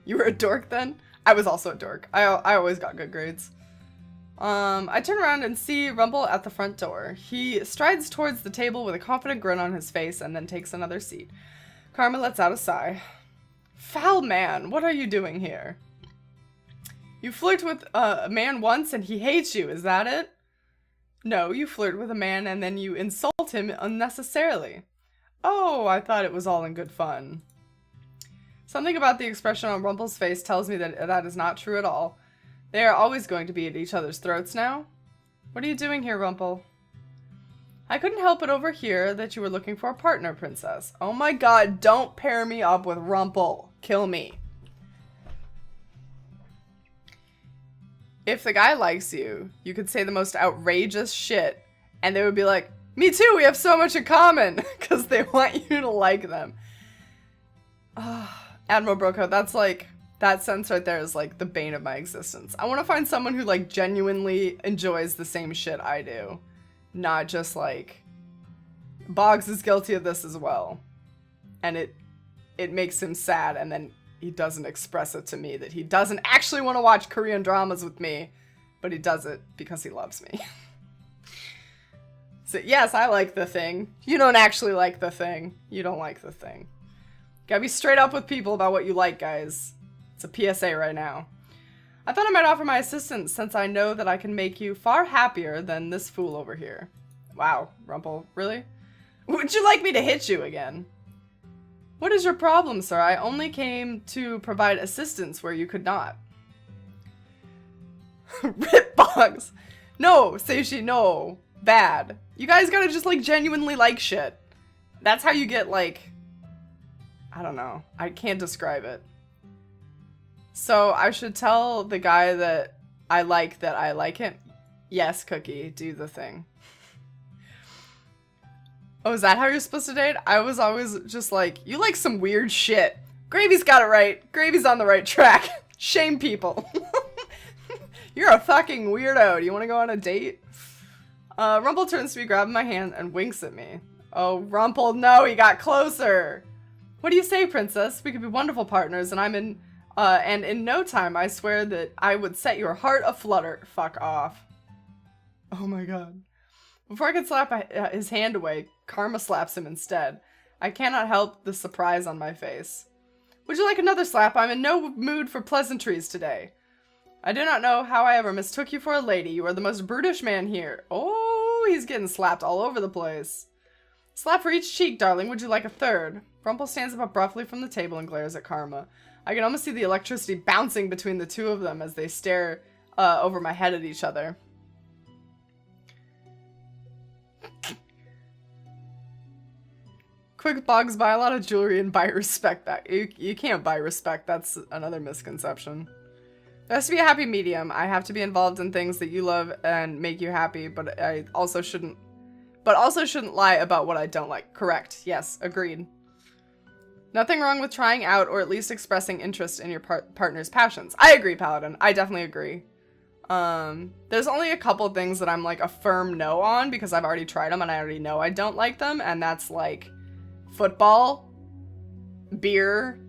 You were a dork then? I was also a dork. I always got good grades. I turn around and see Rumple at the front door. He strides towards the table with a confident grin on his face and then takes another seat. Karma lets out a sigh. Foul man, what are you doing here? You flirt with a man once and he hates you, is that it? No, you flirt with a man and then you insult him unnecessarily. Oh, I thought it was all in good fun. Something about the expression on Rumple's face tells me that that is not true at all. They are always going to be at each other's throats now. What are you doing here, Rumple? I couldn't help but overhear that you were looking for a partner, Princess. Oh my god, don't pair me up with Rumple. Kill me. If the guy likes you, you could say the most outrageous shit, and they would be like, me too, we have so much in common, because they want you to like them. Admiral Broco, that's like, that sentence right there is like the bane of my existence. I want to find someone who like genuinely enjoys the same shit I do. Not just like, Boggs is guilty of this as well. And it makes him sad, and then he doesn't express it to me that he doesn't actually want to watch Korean dramas with me, but he does it because he loves me. So yes, I like The Thing. You don't actually like The Thing. You don't like The Thing. Gotta be straight up with people about what you like, guys. It's a PSA right now. I thought I might offer my assistance since I know that I can make you far happier than this fool over here. Wow, Rumple, really? Would you like me to hit you again? What is your problem, sir? I only came to provide assistance where you could not. Rip Boggs. No, Seishi, no. Bad. You guys gotta just, like, genuinely like shit. That's how you get, like... I don't know. I can't describe it. So, I should tell the guy that I like him? Yes, Cookie, do the thing. Oh, is that how you're supposed to date? I was always just like, you like some weird shit. Gravy's got it right. Gravy's on the right track. Shame people. You're a fucking weirdo. Do you want to go on a date? Rumple turns to me, grabbing my hand, and winks at me. Oh, Rumple, no, he got closer. What do you say, Princess? We could be wonderful partners, and and in no time, I swear that I would set your heart aflutter. Fuck off. Oh my god. Before I could slap his hand away, Karma slaps him instead. I cannot help the surprise on my face. Would you like another slap? I'm in no mood for pleasantries today. I do not know how I ever mistook you for a lady. You are the most brutish man here. Oh, he's getting slapped all over the place. Slap for each cheek, darling. Would you like a third? Rumple stands up abruptly from the table and glares at Karma. I can almost see the electricity bouncing between the two of them as they stare over my head at each other. Quick, Boggs, buy a lot of jewelry and buy respect back. You can't buy respect. That's another misconception. There has to be a happy medium. I have to be involved in things that you love and make you happy, but I also shouldn't lie about what I don't like. Correct. Yes, agreed. Nothing wrong with trying out or at least expressing interest in your partner's passions. I agree, Paladin. I definitely agree. There's only a couple things that I'm like a firm no on because I've already tried them and I already know I don't like them, and that's like football, beer.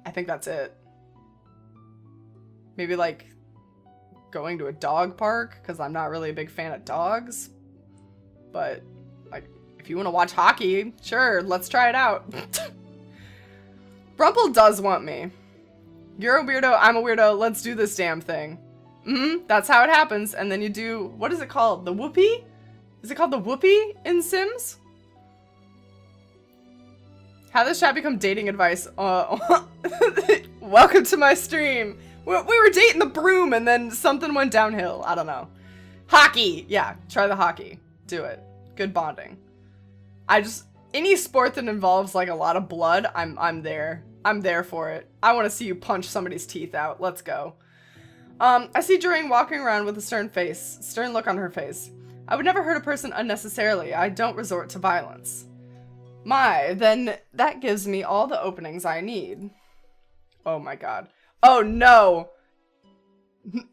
I think that's it. Maybe like going to a dog park because I'm not really a big fan of dogs. But like if you want to watch hockey, sure, let's try it out. Rumple does want me. You're a weirdo, I'm a weirdo, let's do this damn thing. That's how it happens. And then you do, what is it called? The whoopee? Is it called the whoopee in Sims? How does chat become dating advice? Welcome to my stream. We were dating the broom and then something went downhill. I don't know. Hockey. Yeah, try the hockey. Do it. Good bonding. Any sport that involves like a lot of blood, I'm there. I'm there for it. I want to see you punch somebody's teeth out. Let's go. I see Doreen walking around with a stern look on her face. I would never hurt a person unnecessarily. I don't resort to violence. Then that gives me all the openings I need. Oh my god. Oh no!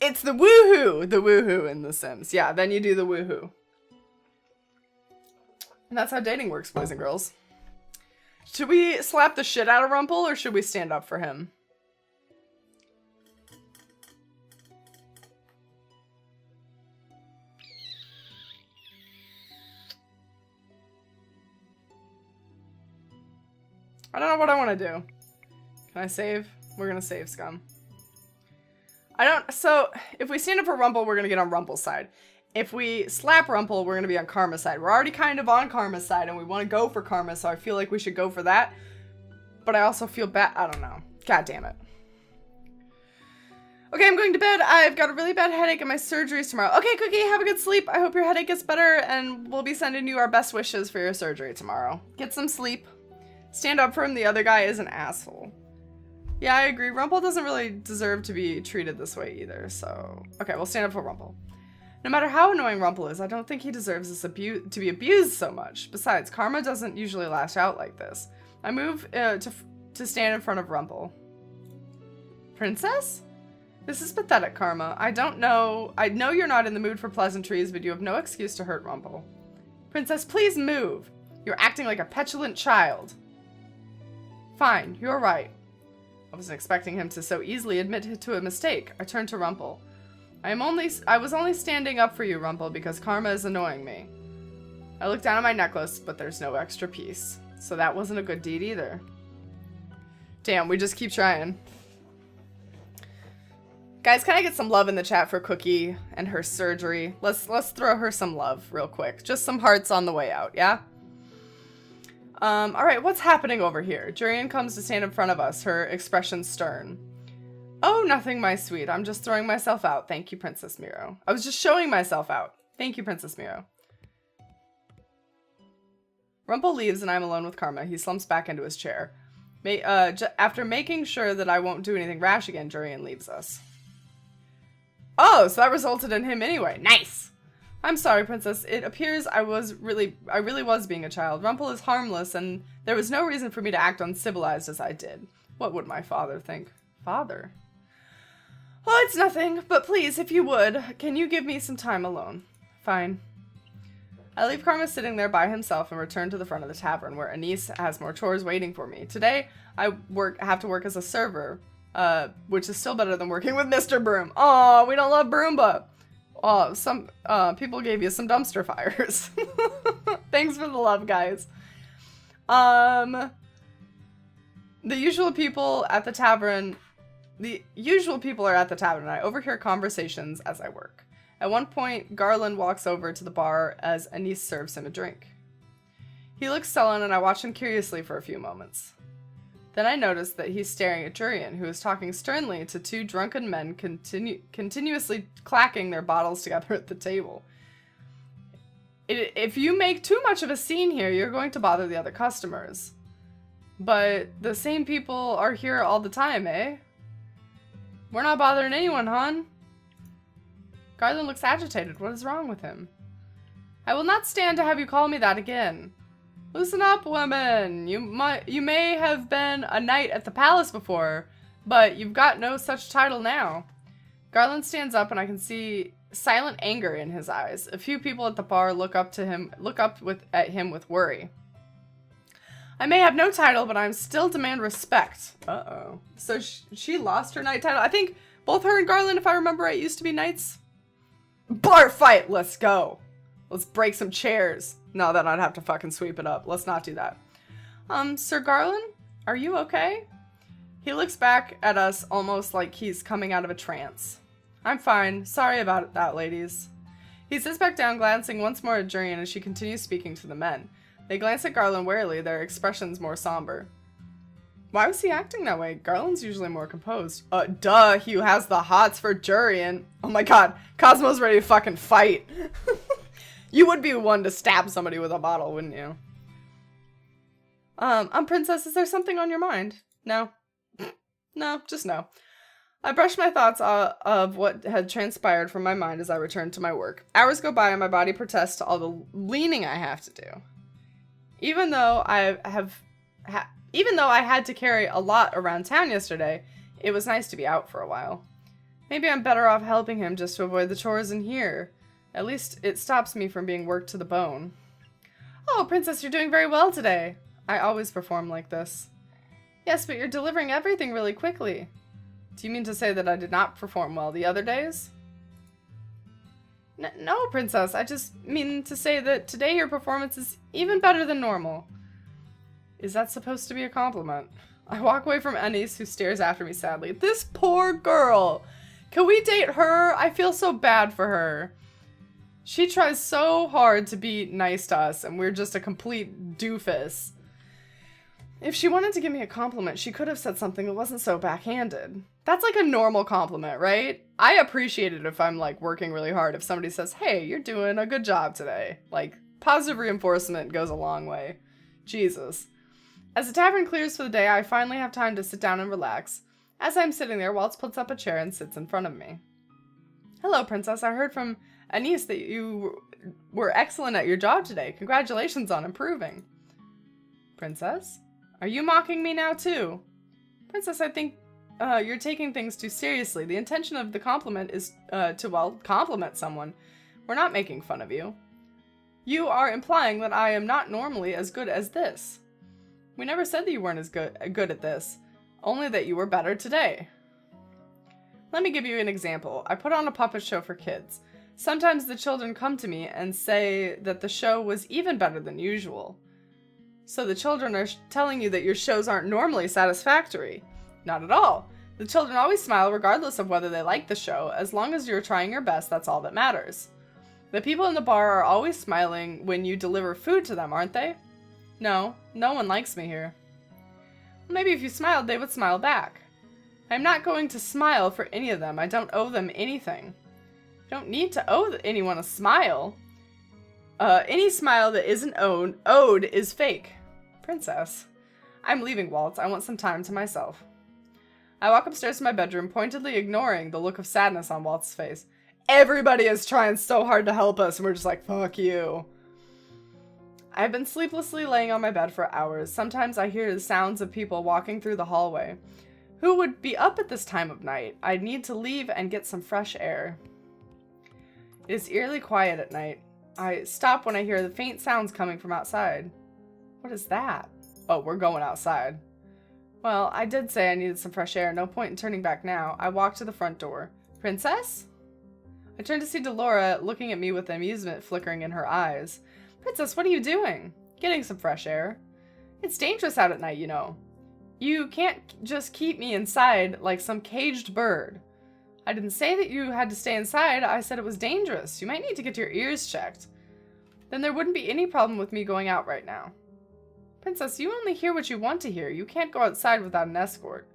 It's the woohoo! The woohoo in The Sims. Yeah, then you do the woohoo. And that's how dating works, boys and girls. Should we slap the shit out of Rumple, or should we stand up for him? I don't know what I want to do. Can I save? We're gonna save, scum. So, if we stand up for Rumple, we're gonna get on Rumple's side. If we slap Rumple, we're gonna be on Karma's side. We're already kind of on Karma's side, and we want to go for Karma, so I feel like we should go for that. But I also feel bad. I don't know. God damn it. Okay, I'm going to bed. I've got a really bad headache and my surgery's tomorrow. Okay, Cookie, have a good sleep. I hope your headache gets better, and we'll be sending you our best wishes for your surgery tomorrow. Get some sleep. Stand up for him. The other guy is an asshole. Yeah, I agree. Rumple doesn't really deserve to be treated this way either, so... Okay, we'll stand up for Rumple. No matter how annoying Rumple is, I don't think he deserves this to be abused so much. Besides, Karma doesn't usually lash out like this. I move to stand in front of Rumple. Princess? This is pathetic, Karma. I know you're not in the mood for pleasantries, but you have no excuse to hurt Rumple. Princess, please move. You're acting like a petulant child. Fine, you're right. I wasn't expecting him to so easily admit to a mistake. I turned to Rumple. I was only standing up for you, Rumple, because Karma is annoying me. I looked down at my necklace, but there's no extra piece. So that wasn't a good deed either. Damn, we just keep trying. Guys, can I get some love in the chat for Cookie and her surgery? Let's throw her some love real quick. Just some hearts on the way out, yeah? Alright, what's happening over here? Jurian comes to stand in front of us, her expression stern. Oh, nothing, my sweet. I'm just throwing myself out. Thank you, Princess Miro. I was just showing myself out. Thank you, Princess Miro. Rumple leaves and I'm alone with Karma. He slumps back into his chair. After making sure that I won't do anything rash again, Jurian leaves us. Oh, so that resulted in him anyway. Nice! I'm sorry, Princess. It appears I really was being a child. Rumple is harmless, and there was no reason for me to act uncivilized as I did. What would my father think? Father? Oh, it's nothing, but please, if you would, can you give me some time alone? Fine. I leave Karma sitting there by himself and return to the front of the tavern, where Anise has more chores waiting for me. Today, I have to work as a server, which is still better than working with Mr. Broom. Aw, we don't love Broomba. Oh, some people gave you some dumpster fires. Thanks for the love, guys. The usual people are at the tavern, and I overhear conversations as I work. At one point, Garland walks over to the bar as Anise serves him a drink. He looks sullen, and I watch him curiously for a few moments. Then I notice that he's staring at Jurian, who is talking sternly to two drunken men continuously clacking their bottles together at the table. If you make too much of a scene here, you're going to bother the other customers. But the same people are here all the time, eh? We're not bothering anyone, hon. Garland looks agitated. What is wrong with him? I will not stand to have you call me that again. Loosen up, women. You may have been a knight at the palace before, but you've got no such title now. Garland stands up and I can see silent anger in his eyes. A few people at the bar look up at him with worry. I may have no title, but I still demand respect. Uh-oh. So she lost her knight title. I think both her and Garland, if I remember right, used to be knights. Bar fight! Let's go. Let's break some chairs. No, then I'd have to fucking sweep it up. Let's not do that. Sir Garland? Are you okay? He looks back at us almost like he's coming out of a trance. I'm fine. Sorry about that, ladies. He sits back down, glancing once more at Jurian as she continues speaking to the men. They glance at Garland warily, their expressions more somber. Why was he acting that way? Garland's usually more composed. Duh, he has the hots for Jurian. Oh my god, Cosmo's ready to fucking fight. You would be one to stab somebody with a bottle, wouldn't you? Princess, is there something on your mind? No. No, just no. I brushed my thoughts of what had transpired from my mind as I returned to my work. Hours go by and my body protests to all the leaning I have to do. Even though I had to carry a lot around town yesterday, it was nice to be out for a while. Maybe I'm better off helping him just to avoid the chores in here. At least it stops me from being worked to the bone. Oh, Princess, you're doing very well today. I always perform like this. Yes, but you're delivering everything really quickly. Do you mean to say that I did not perform well the other days? No, Princess. I just mean to say that today your performance is even better than normal. Is that supposed to be a compliment? I walk away from Anise, who stares after me sadly. This poor girl! Can we date her? I feel so bad for her. She tries so hard to be nice to us, and we're just a complete doofus. If she wanted to give me a compliment, she could have said something that wasn't so backhanded. That's like a normal compliment, right? I appreciate it if I'm like working really hard. If somebody says, hey, you're doing a good job today. Like, positive reinforcement goes a long way. Jesus. As the tavern clears for the day, I finally have time to sit down and relax. As I'm sitting there, Waltz puts up a chair and sits in front of me. Hello, Princess. I heard from Anise that you were excellent at your job today. Congratulations on improving. Princess? Are you mocking me now, too? Princess, I think you're taking things too seriously. The intention of the compliment is to, well, compliment someone. We're not making fun of you. You are implying that I am not normally as good as this. We never said that you weren't as good at this, only that you were better today. Let me give you an example. I put on a puppet show for kids. Sometimes the children come to me and say that the show was even better than usual. So the children are telling you that your shows aren't normally satisfactory. Not at all. The children always smile regardless of whether they like the show. As long as you're trying your best, that's all that matters. The people in the bar are always smiling when you deliver food to them, aren't they? No, no one likes me here. Maybe if you smiled, they would smile back. I'm not going to smile for any of them. I don't owe them anything. You don't need to owe anyone a smile. Any smile that isn't owed is fake. Princess. I'm leaving, Waltz. I want some time to myself. I walk upstairs to my bedroom, pointedly ignoring the look of sadness on Waltz's face. Everybody is trying so hard to help us, and we're just like, fuck you. I've been sleeplessly laying on my bed for hours. Sometimes I hear the sounds of people walking through the hallway. Who would be up at this time of night? I need to leave and get some fresh air. It is eerily quiet at night. I stop when I hear the faint sounds coming from outside. What is that? Oh, we're going outside. Well, I did say I needed some fresh air. No point in turning back now. I walk to the front door. Princess? I turn to see Delora looking at me with amusement flickering in her eyes. Princess, what are you doing? Getting some fresh air. It's dangerous out at night, you know. You can't just keep me inside like some caged bird. I didn't say that you had to stay inside. I said it was dangerous. You might need to get your ears checked. Then there wouldn't be any problem with me going out right now. Princess, you only hear what you want to hear. You can't go outside without an escort.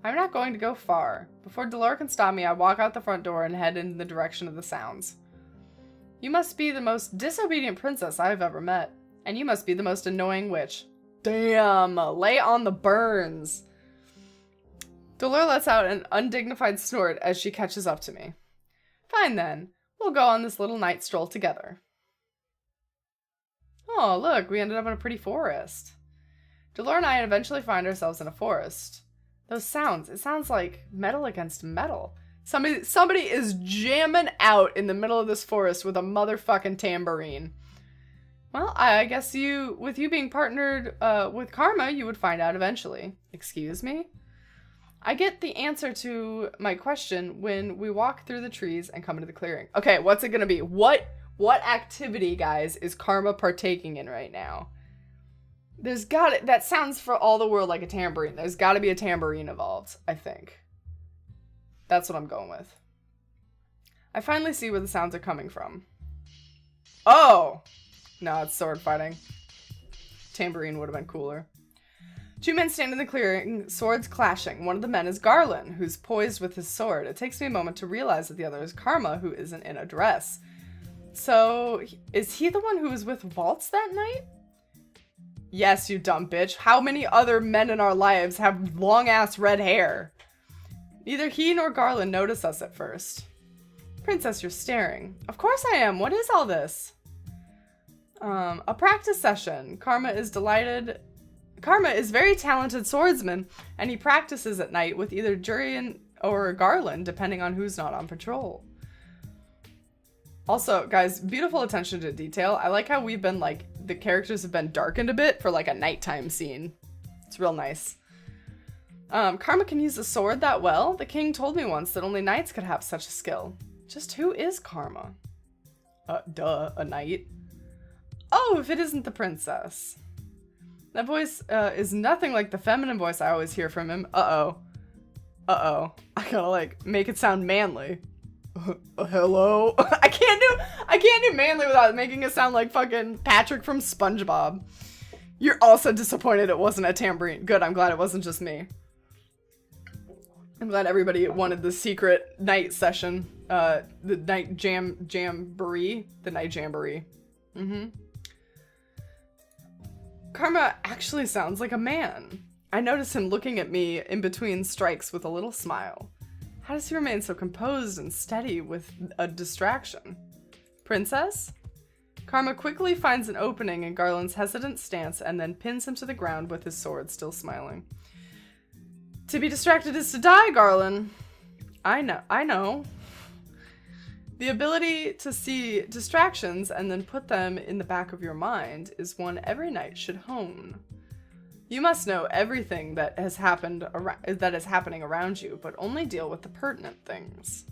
I'm not going to go far. Before Delora can stop me, I walk out the front door and head in the direction of the sounds. You must be the most disobedient princess I've ever met. And you must be the most annoying witch. Damn, lay on the burns. Delora lets out an undignified snort as she catches up to me. Fine then, we'll go on this little night stroll together. Oh, look, we ended up in a pretty forest. Delora and I eventually find ourselves in a forest. Those sounds, it sounds like metal against metal. Somebody is jamming out in the middle of this forest with a motherfucking tambourine. Well, I guess with you being partnered with Karma, you would find out eventually. Excuse me? I get the answer to my question when we walk through the trees and come into the clearing. Okay, what's it gonna be? What activity, guys, is Karma partaking in right now? That sounds for all the world like a tambourine. There's gotta be a tambourine involved, I think. That's what I'm going with. I finally see where the sounds are coming from. Oh! No, it's sword fighting. Tambourine would have been cooler. Two men stand in the clearing, swords clashing. One of the men is Garland, who's poised with his sword. It takes me a moment to realize that the other is Karma, who isn't in a dress. So, is he the one who was with Waltz that night? Yes, you dumb bitch. How many other men in our lives have long-ass red hair? Neither he nor Garland notice us at first. Princess, you're staring. Of course I am. What is all this? A practice session. Karma is very talented swordsman, and he practices at night with either Jurian or Garland, depending on who's not on patrol. Also, guys, beautiful attention to detail. I like how we've been, like, the characters have been darkened a bit for, like, a nighttime scene. It's real nice. Karma can use a sword that well. The king told me once that only knights could have such a skill. Just who is Karma? A knight. Oh, if it isn't the princess. That voice is nothing like the feminine voice I always hear from him. Uh-oh. Uh-oh. I gotta, like, make it sound manly. Hello? I can't do manly without making it sound like fucking Patrick from SpongeBob. You're also disappointed it wasn't a tambourine. Good, I'm glad it wasn't just me. I'm glad everybody wanted the secret night session. The night jamboree. The night jamboree. Karma actually sounds like a man. I notice him looking at me in between strikes with a little smile. How does he remain so composed and steady with a distraction? Princess? Karma quickly finds an opening in Garland's hesitant stance and then pins him to the ground with his sword, still smiling. To be distracted is to die, Garland. I know. The ability to see distractions and then put them in the back of your mind is one every knight should hone. You must know everything that is happening around you, but only deal with the pertinent things.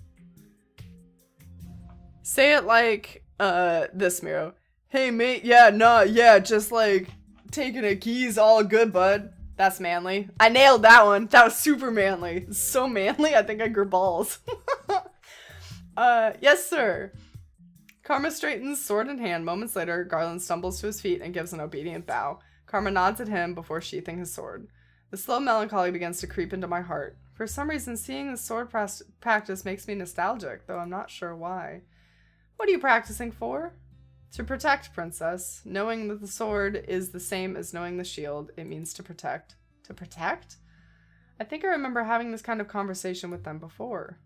Say it like this, Miro. Hey mate, just like taking a keys, all good, bud. That's manly. I nailed that one. That was super manly. So manly, I think I grew balls. Yes, sir. Karma straightens, sword in hand. Moments later, Garland stumbles to his feet and gives an obedient bow. Karma nods at him before sheathing his sword. The slow melancholy begins to creep into my heart. For some reason, seeing the sword practice makes me nostalgic, though I'm not sure why. What are you practicing for? To protect, princess. Knowing that the sword is the same as knowing the shield, it means to protect. To protect? I think I remember having this kind of conversation with them before.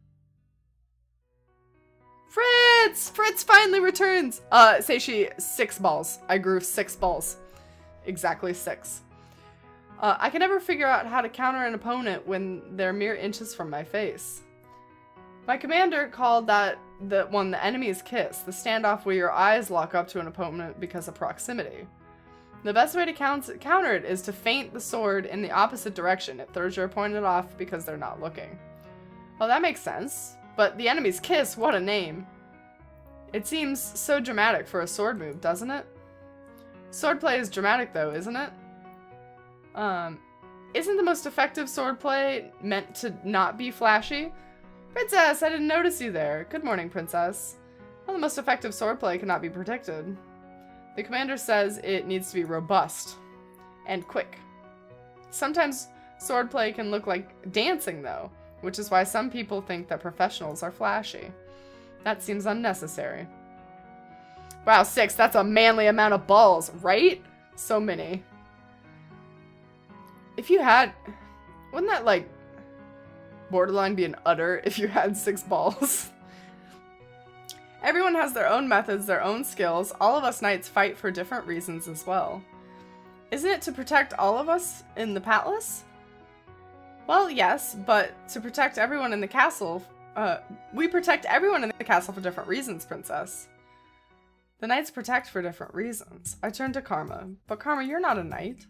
Fritz! Fritz finally returns! Say she 6 balls. I grew 6 balls. Exactly 6. I can never figure out how to counter an opponent when they're mere inches from my face. My commander called that the enemy's kiss, the standoff where your eyes lock up to an opponent because of proximity. The best way to counter it is to feint the sword in the opposite direction. It throws your opponent off because they're not looking. Well, that makes sense. But the enemy's kiss, what a name. It seems so dramatic for a sword move, doesn't it? Swordplay is dramatic though, isn't it? Isn't the most effective swordplay meant to not be flashy? Princess, I didn't notice you there. Good morning, princess. Well, the most effective swordplay cannot be predicted. The commander says it needs to be robust and quick. Sometimes swordplay can look like dancing though, which is why some people think that professionals are flashy. That seems unnecessary. Wow, 6, that's a manly amount of balls, right? So many. If you had... Wouldn't that, like, borderline be an udder if you had 6 balls? Everyone has their own methods, their own skills. All of us knights fight for different reasons as well. Isn't it to protect all of us in the palace? Well, yes, but to protect everyone in the castle... we protect everyone in the castle for different reasons, princess. The knights protect for different reasons. I turn to Karma. But Karma, you're not a knight.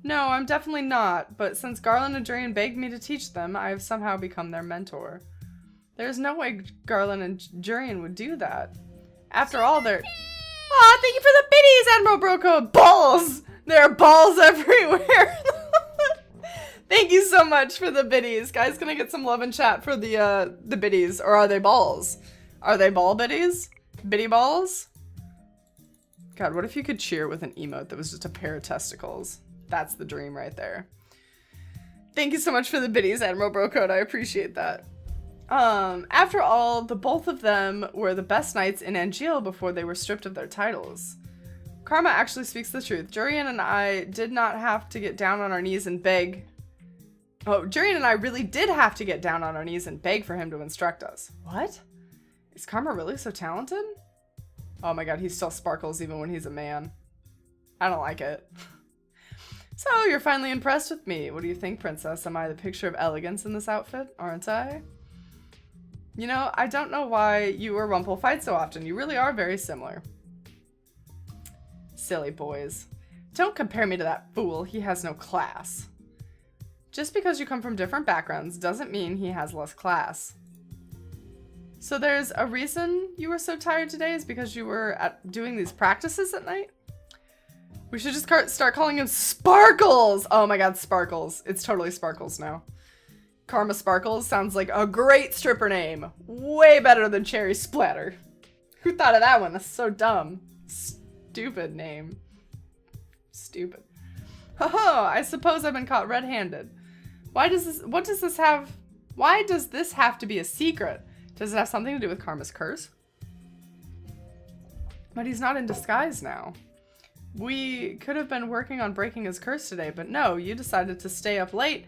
No, I'm definitely not, but since Garland and Jurian begged me to teach them, I have somehow become their mentor. There's no way Garland and Jurian would do that. After all, they're... Aw, thank you for the biddies, Admiral Broco! Balls! There are balls everywhere! Thank you so much for the biddies. Guys, can I get some love in chat for the biddies? Or are they balls? Are they ball biddies? Biddy balls? God, what if you could cheer with an emote that was just a pair of testicles? That's the dream right there. Thank you so much for the biddies, Admiral Brocode. I appreciate that. After all, the both of them were the best knights in Angeal before they were stripped of their titles. Karma actually speaks the truth. Jurian and I did not have to get down on our knees and beg. Oh, Jurian and I really did have to get down on our knees and beg for him to instruct us. What? Is Karma really so talented? Oh my god, he still sparkles even when he's a man. I don't like it. So, you're finally impressed with me. What do you think, princess? Am I the picture of elegance in this outfit? Aren't I? You know, I don't know why you or Rumple fight so often. You really are very similar. Silly boys. Don't compare me to that fool. He has no class. Just because you come from different backgrounds doesn't mean he has less class. So there's a reason you were so tired today is because you were doing these practices at night? We should just start calling him Sparkles! Oh my god, Sparkles. It's totally Sparkles now. Karma Sparkles sounds like a great stripper name. Way better than Cherry Splatter. Who thought of that one? That's so dumb. Stupid name. Stupid. Haha, I suppose I've been caught red-handed. Why does this have to be a secret? Does it have something to do with Karma's curse? But he's not in disguise now. We could have been working on breaking his curse today, but no, you decided to stay up late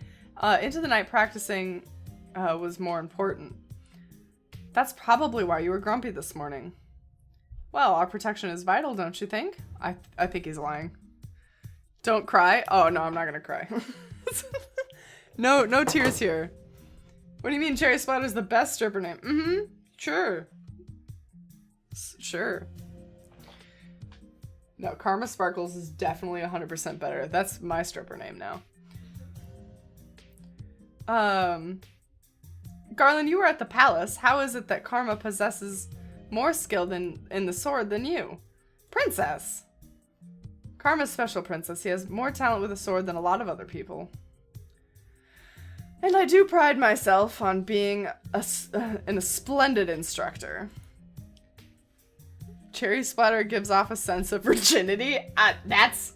into the night practicing was more important. That's probably why you were grumpy this morning. Well, our protection is vital, don't you think? I think he's lying. Don't cry. Oh, no, I'm not gonna cry. No tears here. What do you mean Cherry Splatter's the best stripper name? Mm-hmm. Sure. Sure. No, Karma Sparkles is definitely 100% better. That's my stripper name now. Garland, you were at the palace. How is it that Karma possesses more skill in the sword than you? Princess! Karma's special princess. He has more talent with a sword than a lot of other people. And I do pride myself on being a splendid instructor. Cherry Splatter gives off a sense of virginity. That's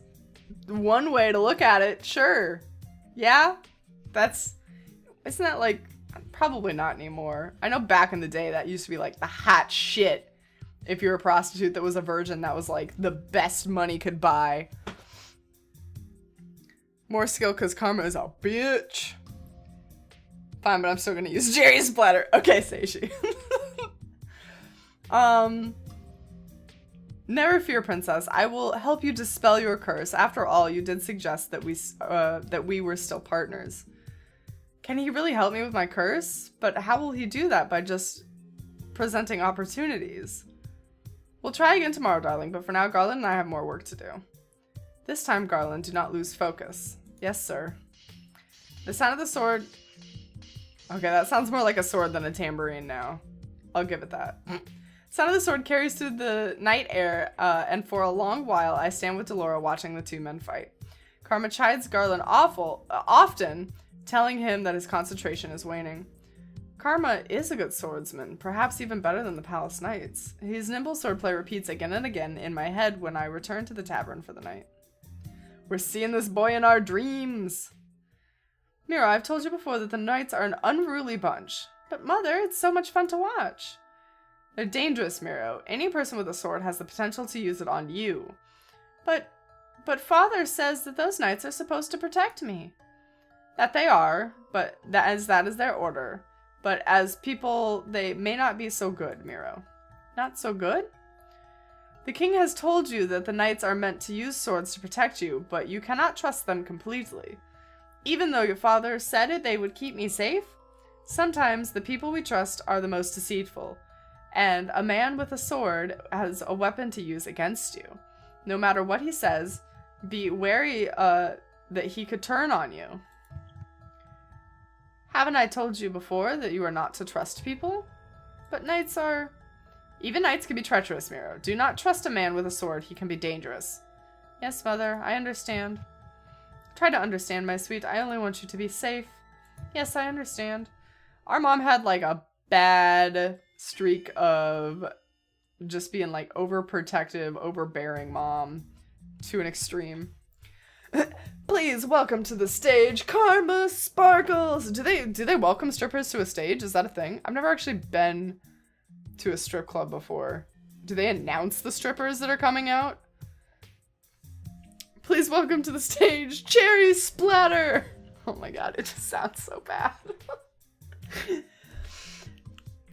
one way to look at it, sure. Yeah? Isn't that like, probably not anymore. I know back in the day that used to be like the hot shit. If you're a prostitute that was a virgin, that was like the best money could buy. More skill because Karma is a bitch. Fine, but I'm still gonna use Cherry Splatter. Okay, Seishi. Never fear, princess. I will help you dispel your curse. After all, you did suggest that we were still partners. Can he really help me with my curse? But how will he do that? By just presenting opportunities? We'll try again tomorrow, darling, but for now, Garland and I have more work to do. This time, Garland, do not lose focus. Yes, sir. The sound of the sword... Okay, that sounds more like a sword than a tambourine now. I'll give it that. Sound of the sword carries through the night air, and for a long while, I stand with Delora watching the two men fight. Karma chides Garland often, telling him that his concentration is waning. Karma is a good swordsman, perhaps even better than the Palace Knights. His nimble swordplay repeats again and again in my head when I return to the tavern for the night. We're seeing this boy in our dreams! Mira, I've told you before that the Knights are an unruly bunch. But Mother, it's so much fun to watch. They're dangerous, Miro. Any person with a sword has the potential to use it on you. But Father says that those knights are supposed to protect me. That they are, but that is their order. But as people, they may not be so good, Miro. Not so good? The king has told you that the knights are meant to use swords to protect you, but you cannot trust them completely. Even though your father said they would keep me safe, sometimes the people we trust are the most deceitful. And a man with a sword has a weapon to use against you. No matter what he says, be wary that he could turn on you. Haven't I told you before that you are not to trust people? But knights are... Even knights can be treacherous, Miro. Do not trust a man with a sword. He can be dangerous. Yes, Mother, I understand. Try to understand, my sweet. I only want you to be safe. Yes, I understand. Our mom had like a bad streak of just being like overprotective, overbearing mom to an extreme. Please welcome to the stage, Karma Sparkles. Do they welcome strippers to a stage? Is that a thing? I've never actually been to a strip club before. Do they announce the strippers that are coming out? Please welcome to the stage, Cherry Splatter. Oh my god, it just sounds so bad.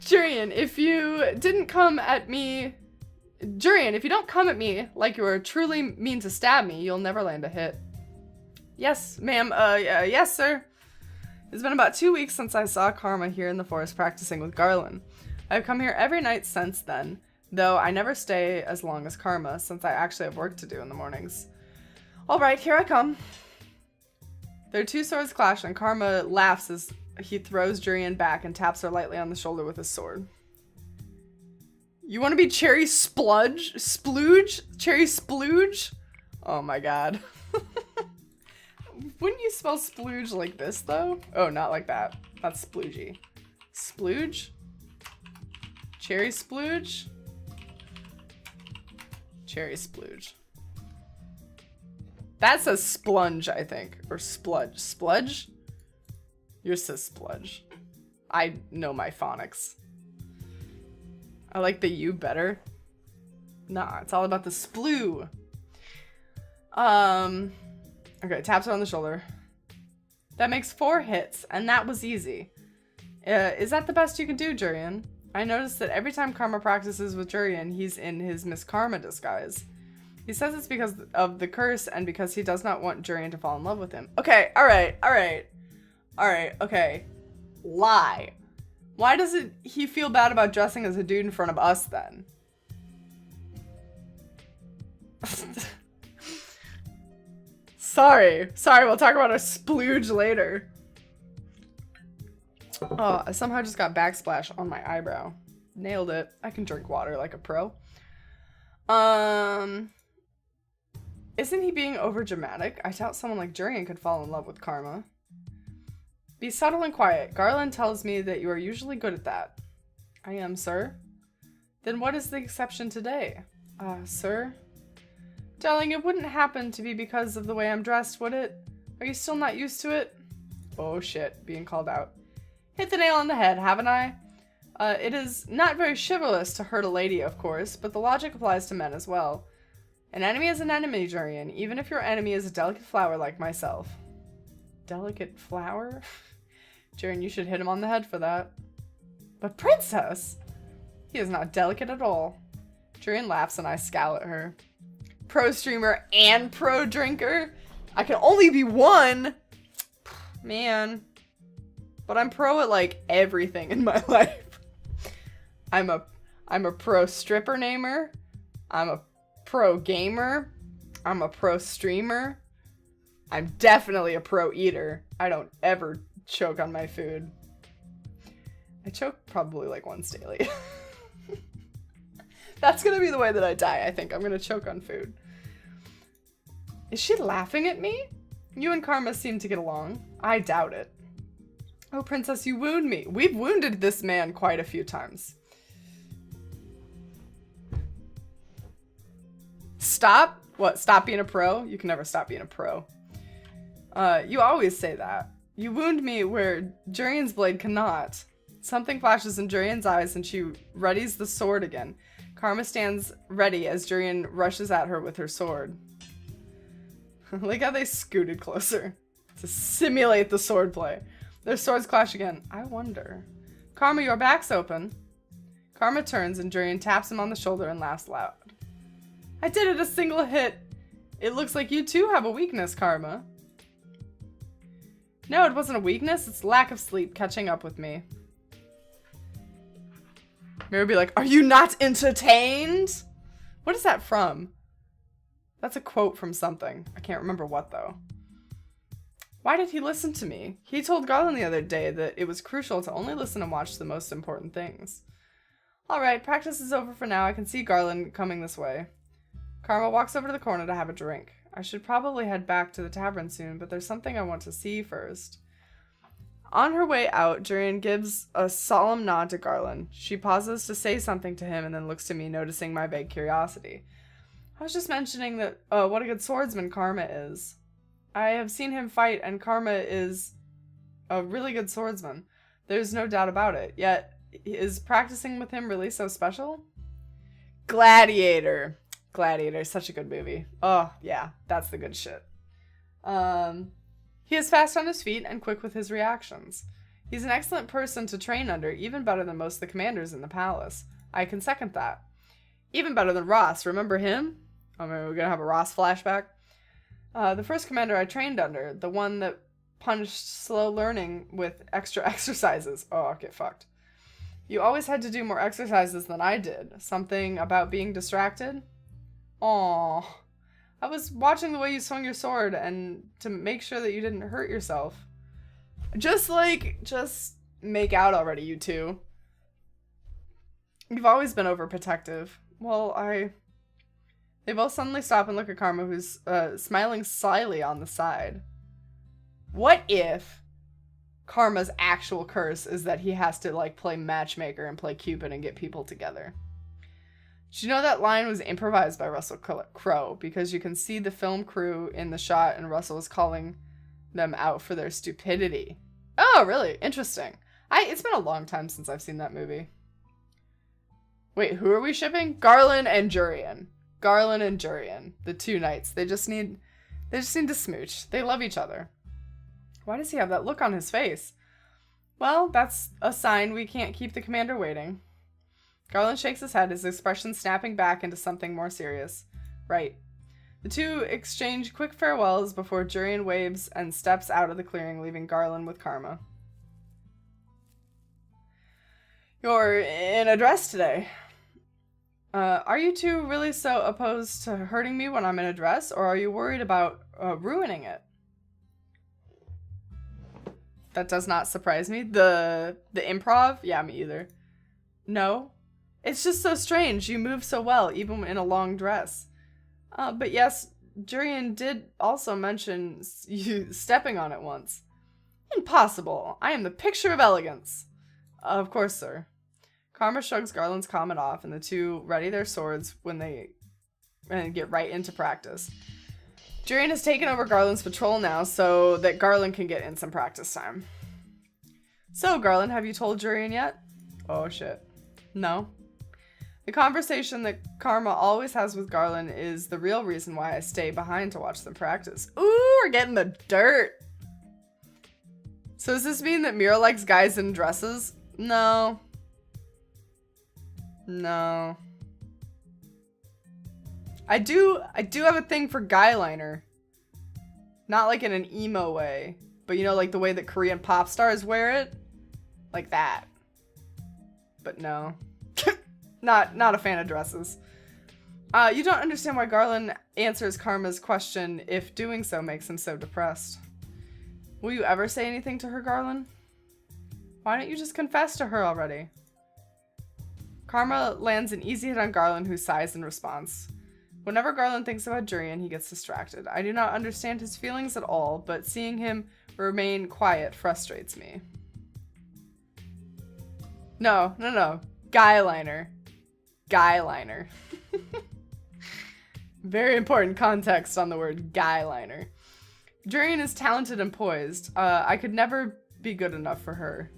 Jurian, if you don't come at me like you are truly mean to stab me, you'll never land a hit. Yes, ma'am. Yes, sir. It's been about 2 weeks since I saw Karma here in the forest practicing with Garland. I've come here every night since then, though I never stay as long as Karma, since I actually have work to do in the mornings. Alright, here I come. Their two swords clash, and Karma laughs as he throws Jurian back and taps her lightly on the shoulder with his sword. You want to be Cherry Splooge? Cherry Splooge? Oh my god. Wouldn't you spell splooge like this, though? Oh, not like that. That's sploogey. Splooge? Cherry splooge? Cherry splooge. That says splunge, I think. Or spludge. Spludge? Yours says spludge. I know my phonics. I like the U better. Nah, it's all about the sploo. Okay, taps her on the shoulder. That makes 4 hits, and that was easy. Is that the best you can do, Jurian? I noticed that every time Karma practices with Jurian, he's in his Miss Karma disguise. He says it's because of the curse and because he does not want Jurian to fall in love with him. Okay, alright, okay. Lie. Why does he feel bad about dressing as a dude in front of us, then? Sorry, we'll talk about a splooge later. Oh, I somehow just got backsplash on my eyebrow. Nailed it. I can drink water like a pro. Isn't he being overdramatic? I doubt someone like Jurian could fall in love with Karma. Be subtle and quiet. Garland tells me that you are usually good at that. I am, sir. Then what is the exception today? Sir? Darling, it wouldn't happen to be because of the way I'm dressed, would it? Are you still not used to it? Oh shit, being called out. Hit the nail on the head, haven't I? It is not very chivalrous to hurt a lady, of course, but the logic applies to men as well. An enemy is an enemy, Jurian, even if your enemy is a delicate flower like myself. Delicate flower? Jurian, you should hit him on the head for that. But Princess! He is not delicate at all. Jurian laughs and I scowl at her. Pro streamer and pro drinker? I can only be one! Man. But I'm pro at like everything in my life. I'm a pro stripper namer. I'm a pro gamer. I'm a pro streamer. I'm definitely a pro eater. I don't ever choke on my food. I choke probably like once daily. That's gonna be the way that I die, I think. I'm gonna choke on food. Is she laughing at me? You and Karma seem to get along. I doubt it. Oh, Princess, you wound me. We've wounded this man quite a few times. Stop? What, stop being a pro? You can never stop being a pro. You always say that. You wound me where Jurian's blade cannot. Something flashes in Jurian's eyes and she readies the sword again. Karma stands ready as Jurian rushes at her with her sword. Look how they scooted closer to simulate the swordplay. Their swords clash again. I wonder. Karma, your back's open. Karma turns and Jurian taps him on the shoulder and laughs loud. I did it a single hit. It looks like you too have a weakness, Karma. No, it wasn't a weakness. It's lack of sleep catching up with me. Mary would be like, are you not entertained? What is that from? That's a quote from something. I can't remember what, though. Why did he listen to me? He told Garland the other day that it was crucial to only listen and watch the most important things. Alright, practice is over for now. I can see Garland coming this way. Karma walks over to the corner to have a drink. I should probably head back to the tavern soon, but there's something I want to see first. On her way out, Jurian gives a solemn nod to Garland. She pauses to say something to him and then looks to me, noticing my vague curiosity. I was just mentioning that what a good swordsman Karma is. I have seen him fight, and Karma is a really good swordsman. There's no doubt about it. Yet, is practicing with him really so special? Gladiator. Gladiator is such a good movie. Oh, yeah, that's the good shit. He is fast on his feet and quick with his reactions. He's an excellent person to train under, even better than most of the commanders in the palace. I can second that. Even better than Ross. Remember him? I mean, we're gonna have a Ross flashback. The first commander I trained under, the one that punished slow learning with extra exercises. Oh, get fucked. You always had to do more exercises than I did. Something about being distracted? Aww. I was watching the way you swung your sword and to make sure that you didn't hurt yourself. Just make out already, you two. You've always been overprotective. Well, They both suddenly stop and look at Karma, who's smiling slyly on the side. What if Karma's actual curse is that he has to, like, play matchmaker and play Cupid and get people together? Did you know that line was improvised by Russell Crowe? Because you can see the film crew in the shot and Russell is calling them out for their stupidity. Oh, really? Interesting. It's been a long time since I've seen that movie. Wait, who are we shipping? Garland and Jurian. Garland and Jurian. The two knights. They just need to smooch. They love each other. Why does he have that look on his face? Well, that's a sign we can't keep the commander waiting. Garland shakes his head, his expression snapping back into something more serious. Right. The two exchange quick farewells before Jurian waves and steps out of the clearing, leaving Garland with Karma. You're in a dress today. Are you two really so opposed to hurting me when I'm in a dress, or are you worried about ruining it? That does not surprise me. The improv? Yeah, me either. No. It's just so strange. You move so well, even in a long dress. But yes, Jurian did also mention you stepping on it once. Impossible. I am the picture of elegance. Of course, sir. Karma shrugs Garland's comment off, and the two ready their swords when they get right into practice. Jurian has taken over Garland's patrol now, so that Garland can get in some practice time. So, Garland, have you told Jurian yet? Oh, shit. No. The conversation that Karma always has with Garland is the real reason why I stay behind to watch them practice. Ooh, we're getting the dirt! So does this mean that Mira likes guys in dresses? No. No. I do have a thing for guy liner. Not like in an emo way, but you know, like the way that Korean pop stars wear it? Like that. But no. Not a fan of dresses. You don't understand why Garland answers Karma's question if doing so makes him so depressed. Will you ever say anything to her, Garland? Why don't you just confess to her already? Karma lands an easy hit on Garland, who sighs in response. Whenever Garland thinks about Jurian, he gets distracted. I do not understand his feelings at all, but seeing him remain quiet frustrates me. No. Guy liner. Guy liner. Very important context on the word guy liner. Jurian is talented and poised. I could never be good enough for her.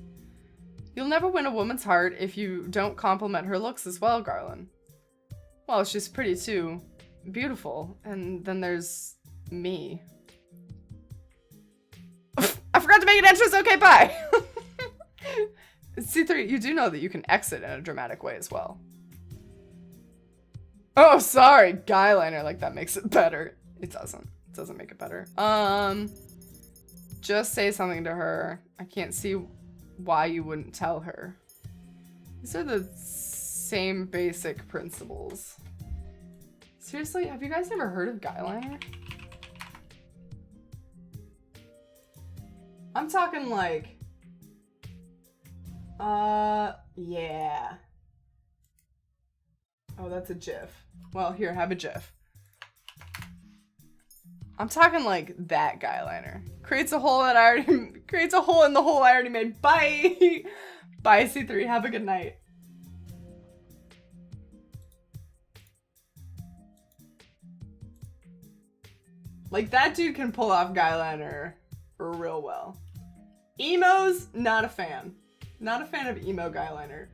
You'll never win a woman's heart if you don't compliment her looks as well, Garland. Well, she's pretty too. Beautiful. And then there's me. I forgot to make an entrance. Okay, bye. C3, you do know that you can exit in a dramatic way as well. Oh, sorry. Guy liner, like that makes it better. It doesn't. It doesn't make it better. Just say something to her. I can't see why you wouldn't tell her. These are the same basic principles. Seriously, have you guys ever heard of guy liner? I'm talking like, yeah. Oh, that's a GIF. Well, here, have a GIF. I'm talking like that guy liner. Creates a hole in the hole I already made. Bye! Bye, C3. Have a good night. Like, that dude can pull off guy liner real well. Emos, not a fan. Not a fan of emo guy liner.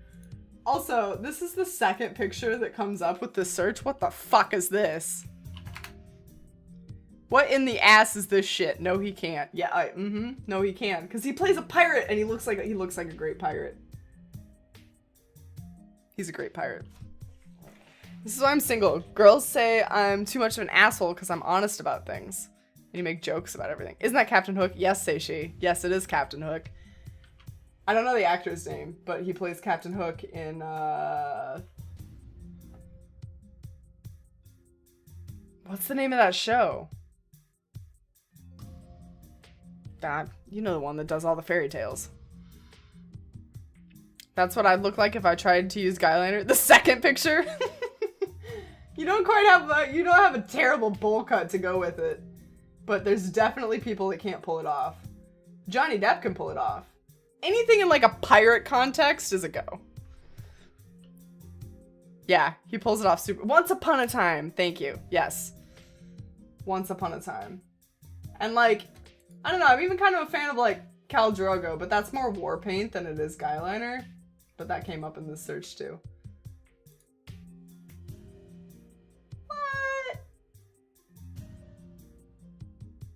Also, this is the second picture that comes up with the search. What the fuck is this? What in the ass is this shit? No, he can't. Yeah, no, he can. Because he plays a pirate and he looks like a great pirate. He's a great pirate. This is why I'm single. Girls say I'm too much of an asshole because I'm honest about things. And you make jokes about everything. Isn't that Captain Hook? Yes, say she. Yes, it is Captain Hook. I don't know the actor's name, but he plays Captain Hook in, what's the name of that show? God, you know the one that does all the fairy tales. That's what I'd look like if I tried to use guy liner. The second picture? You don't quite have you don't have a terrible bowl cut to go with it. But there's definitely people that can't pull it off. Johnny Depp can pull it off. Anything in like a pirate context is a go. Yeah, he pulls it off super. Once Upon a Time. Thank you. Yes. Once Upon a Time. And like, I don't know, I'm even kind of a fan of like Khal Drogo, but that's more war paint than it is guyliner. But that came up in this search too. What?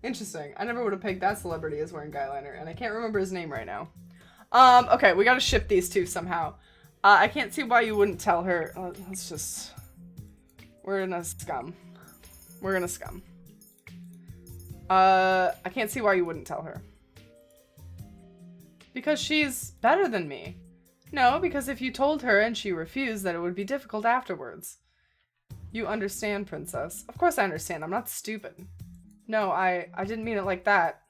Interesting. I never would have pegged that celebrity as wearing guyliner, and I can't remember his name right now. Okay, we gotta ship these two somehow. I can't see why you wouldn't tell her. Let's just... We're gonna scum. We're gonna scum. I can't see why you wouldn't tell her. Because she's better than me. No, because if you told her and she refused, then it would be difficult afterwards. You understand, princess. Of course I understand. I'm not stupid. No, I didn't mean it like that.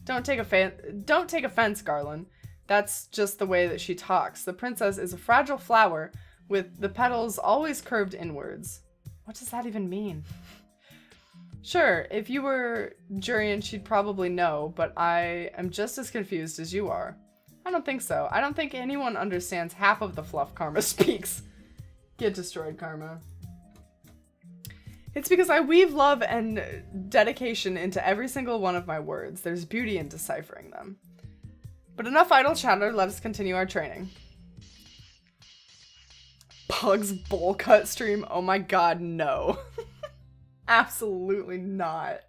Don't take offense, Garland. That's just the way that she talks. The princess is a fragile flower with the petals always curved inwards. What does that even mean? Sure, if you were Jurian, she'd probably know, but I am just as confused as you are. I don't think so. I don't think anyone understands half of the fluff Karma speaks. Get destroyed, Karma. It's because I weave love and dedication into every single one of my words. There's beauty in deciphering them. But enough idle chatter, let us continue our training. Boggs bowl cut stream? Oh my god, no. Absolutely not.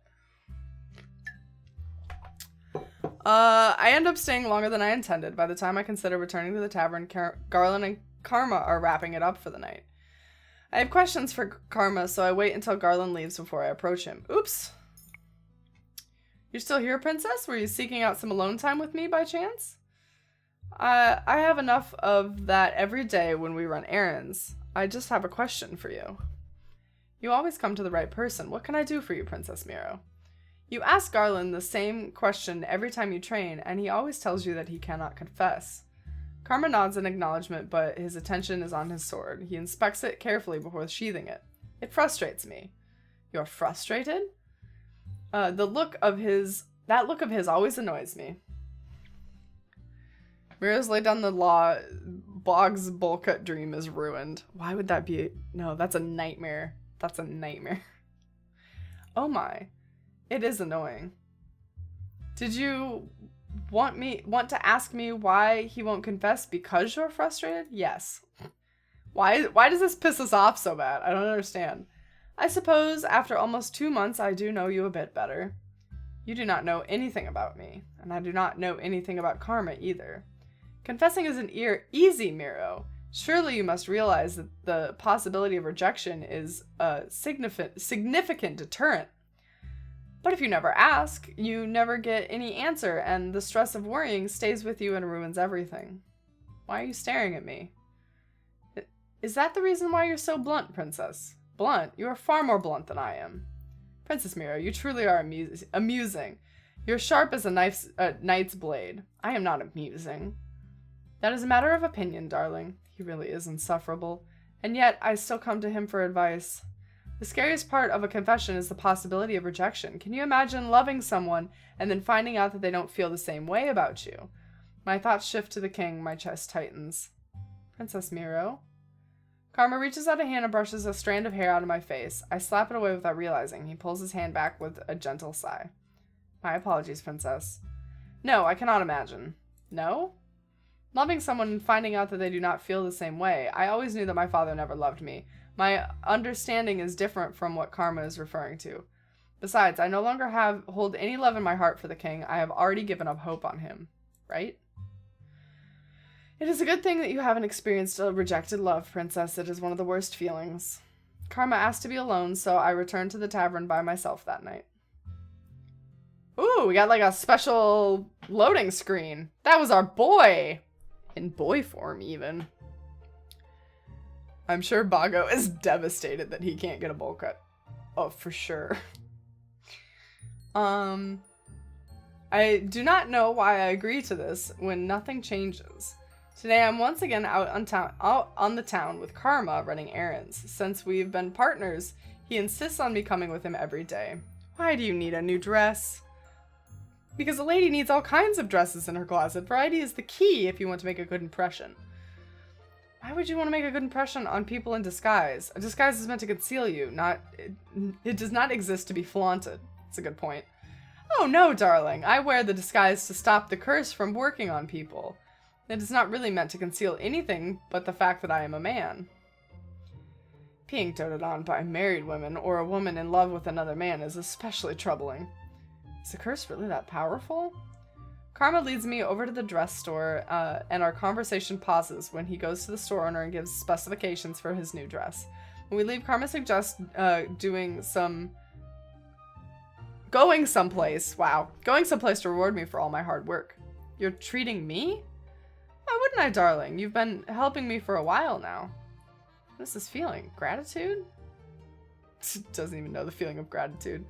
I end up staying longer than I intended. By the time I consider returning to the tavern, Garland and Karma are wrapping it up for the night. I have questions for Karma, so I wait until Garland leaves before I approach him. Oops. You're still here, princess? Were you seeking out some alone time with me by chance? I have enough of that every day when we run errands. I just have a question for you. You always come to the right person. What can I do for you, Princess Miro? You ask Garland the same question every time you train, and he always tells you that he cannot confess. Karma nods in acknowledgement, but his attention is on his sword. He inspects it carefully before sheathing it. It frustrates me. You're frustrated? That look of his always annoys me. Miro's laid down the law. Boggs' bowl cut dream is ruined. Why would that be? No, that's a nightmare. That's a nightmare. Oh my. It is annoying. Did you want to ask me why he won't confess because you're frustrated? Yes. Why does this piss us off so bad? I don't understand. I suppose after almost 2 months I do know you a bit better. You do not know anything about me, and I do not know anything about Karma either. Confessing isn't easy, Miro. Surely you must realize that the possibility of rejection is a significant deterrent. But if you never ask, you never get any answer, and the stress of worrying stays with you and ruins everything. Why are you staring at me? Is that the reason why you're so blunt, princess? Blunt? You are far more blunt than I am. Princess Miro, you truly are amusing. You're sharp as a knight's blade. I am not amusing. That is a matter of opinion, darling. He really is insufferable. And yet, I still come to him for advice. The scariest part of a confession is the possibility of rejection. Can you imagine loving someone and then finding out that they don't feel the same way about you? My thoughts shift to the king, my chest tightens. Princess Miro? Karma reaches out a hand and brushes a strand of hair out of my face. I slap it away without realizing. He pulls his hand back with a gentle sigh. My apologies, princess. No, I cannot imagine. No? Loving someone and finding out that they do not feel the same way. I always knew that my father never loved me. My understanding is different from what Karma is referring to. Besides, I no longer hold any love in my heart for the king. I have already given up hope on him. Right? It is a good thing that you haven't experienced a rejected love, princess. It is one of the worst feelings. Karma asked to be alone, so I returned to the tavern by myself that night. Ooh, we got like a special loading screen. That was our boy! In boy form, even. I'm sure Bago is devastated that he can't get a bowl cut. Oh, for sure. I do not know why I agree to this when nothing changes. Today I'm once again out on the town with Karma running errands. Since we've been partners, he insists on me coming with him every day. Why do you need a new dress? Because a lady needs all kinds of dresses in her closet. Variety is the key if you want to make a good impression. Why would you want to make a good impression on people in disguise? A disguise is meant to conceal you, it does not exist to be flaunted. That's a good point. Oh no, darling. I wear the disguise to stop the curse from working on people. It is not really meant to conceal anything but the fact that I am a man. Being doted on by married women or a woman in love with another man is especially troubling. Is the curse really that powerful? Karma leads me over to the dress store, and our conversation pauses when he goes to the store owner and gives specifications for his new dress. When we leave, Karma suggests going someplace to reward me for all my hard work. You're treating me? Why wouldn't I, darling? You've been helping me for a while now. What is this feeling? Gratitude? Doesn't even know the feeling of gratitude.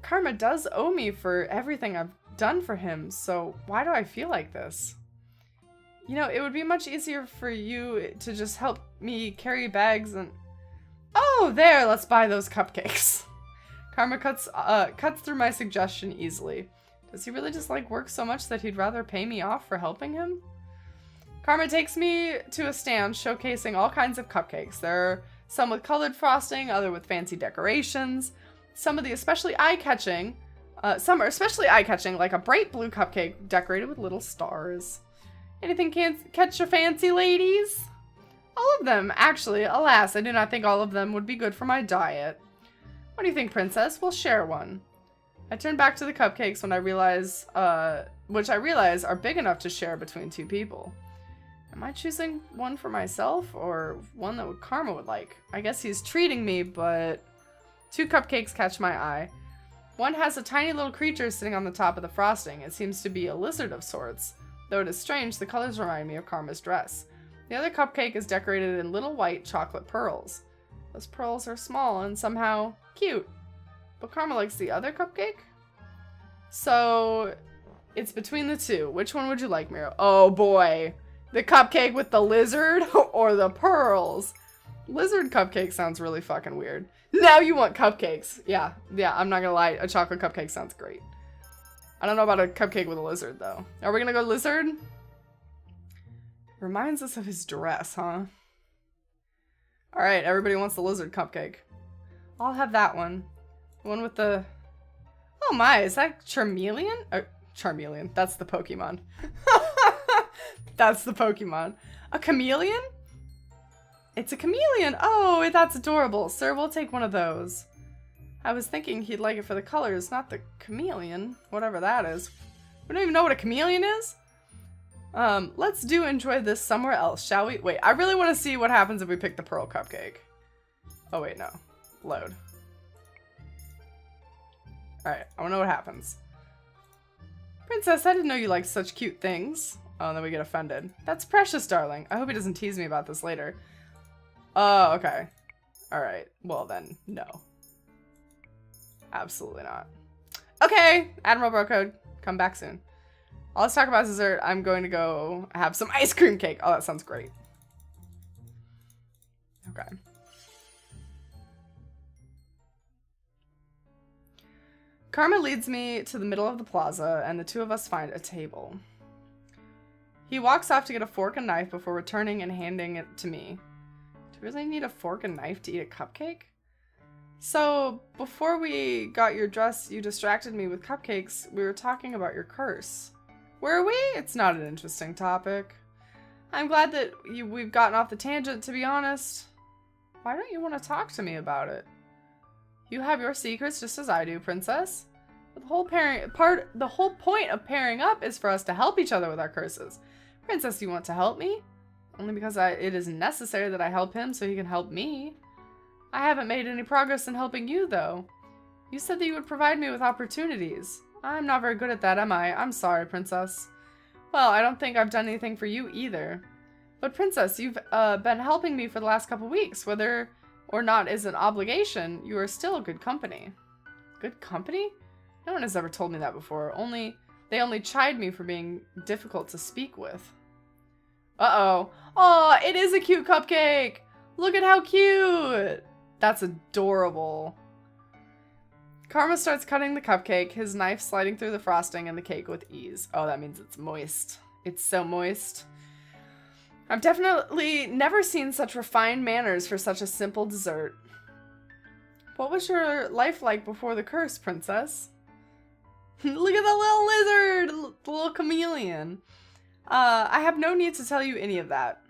Karma does owe me for everything I've done for him, so why do I feel like this? You know, it would be much easier for you to just help me carry bags and... Oh, there! Let's buy those cupcakes. Karma cuts through my suggestion easily. Does he really just like work so much that he'd rather pay me off for helping him? Karma takes me to a stand showcasing all kinds of cupcakes. There are some with colored frosting, other with fancy decorations. Some are especially eye-catching, like a bright blue cupcake decorated with little stars. Anything can catch your fancy, ladies? All of them, actually. Alas, I do not think all of them would be good for my diet. What do you think, princess? We'll share one. I turn back to the cupcakes when which I realize are big enough to share between two people. Am I choosing one for myself or one that Karma would like? I guess he's treating me, but two cupcakes catch my eye. One has a tiny little creature sitting on the top of the frosting. It seems to be a lizard of sorts. Though it is strange, the colors remind me of Karma's dress. The other cupcake is decorated in little white chocolate pearls. Those pearls are small and somehow cute. But Karma likes the other cupcake? So, it's between the two. Which one would you like, Miro? Oh boy. The cupcake with the lizard or the pearls? Lizard cupcake sounds really fucking weird. Now you want cupcakes. Yeah, I'm not gonna lie. A chocolate cupcake sounds great. I don't know about a cupcake with a lizard, though. Are we gonna go lizard? Reminds us of his dress, huh? Alright, everybody wants the lizard cupcake. I'll have that one. The one with the... Oh my, is that Charmeleon? Charmeleon, that's the Pokemon. That's the Pokemon. A chameleon? It's a chameleon! Oh, that's adorable. Sir, we'll take one of those. I was thinking he'd like it for the colors, not the chameleon. Whatever that is. We don't even know what a chameleon is? Let's enjoy this somewhere else, shall we? Wait, I really want to see what happens if we pick the pearl cupcake. Oh wait, no. Load. Alright, I want to know what happens. Princess, I didn't know you liked such cute things. Oh, and then we get offended. That's precious, darling. I hope he doesn't tease me about this later. Oh, okay. Alright, well then, no. Absolutely not. Okay, Admiral Bro Code, come back soon. Let's talk about dessert. I'm going to go have some ice cream cake. Oh, that sounds great. Okay. Karma leads me to the middle of the plaza, and the two of us find a table. He walks off to get a fork and knife before returning and handing it to me. Do you really need a fork and knife to eat a cupcake? So, before we got your dress, you distracted me with cupcakes. We were talking about your curse. Were we? It's not an interesting topic. I'm glad that we've gotten off the tangent, to be honest. Why don't you want to talk to me about it? You have your secrets just as I do, princess. But the whole point of pairing up is for us to help each other with our curses. Princess, you want to help me? Only because it is necessary that I help him so he can help me. I haven't made any progress in helping you, though. You said that you would provide me with opportunities. I'm not very good at that, am I? I'm sorry, princess. Well, I don't think I've done anything for you either. But princess, you've been helping me for the last couple weeks. Whether or not is an obligation, you are still good company. Good company? No one has ever told me that before. They only chide me for being difficult to speak with. Uh-oh. Oh, it is a cute cupcake. Look at how cute. That's adorable. Karma starts cutting the cupcake, his knife sliding through the frosting and the cake with ease. Oh, that means it's moist. It's so moist. I've definitely never seen such refined manners for such a simple dessert. What was your life like before the curse, princess? Look at the little lizard! The little chameleon. I have no need to tell you any of that.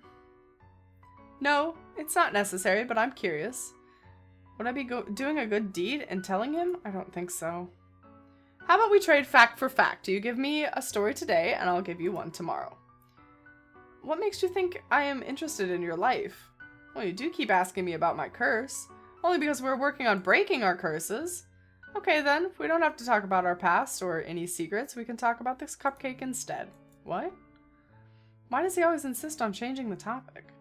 No, it's not necessary, but I'm curious. Would I be doing a good deed in telling him? I don't think so. How about we trade fact for fact? You give me a story today, and I'll give you one tomorrow. What makes you think I am interested in your life? Well, you do keep asking me about my curse. Only because we're working on breaking our curses. Okay then, we don't have to talk about our past or any secrets. We can talk about this cupcake instead. What? Why does he always insist on changing the topic?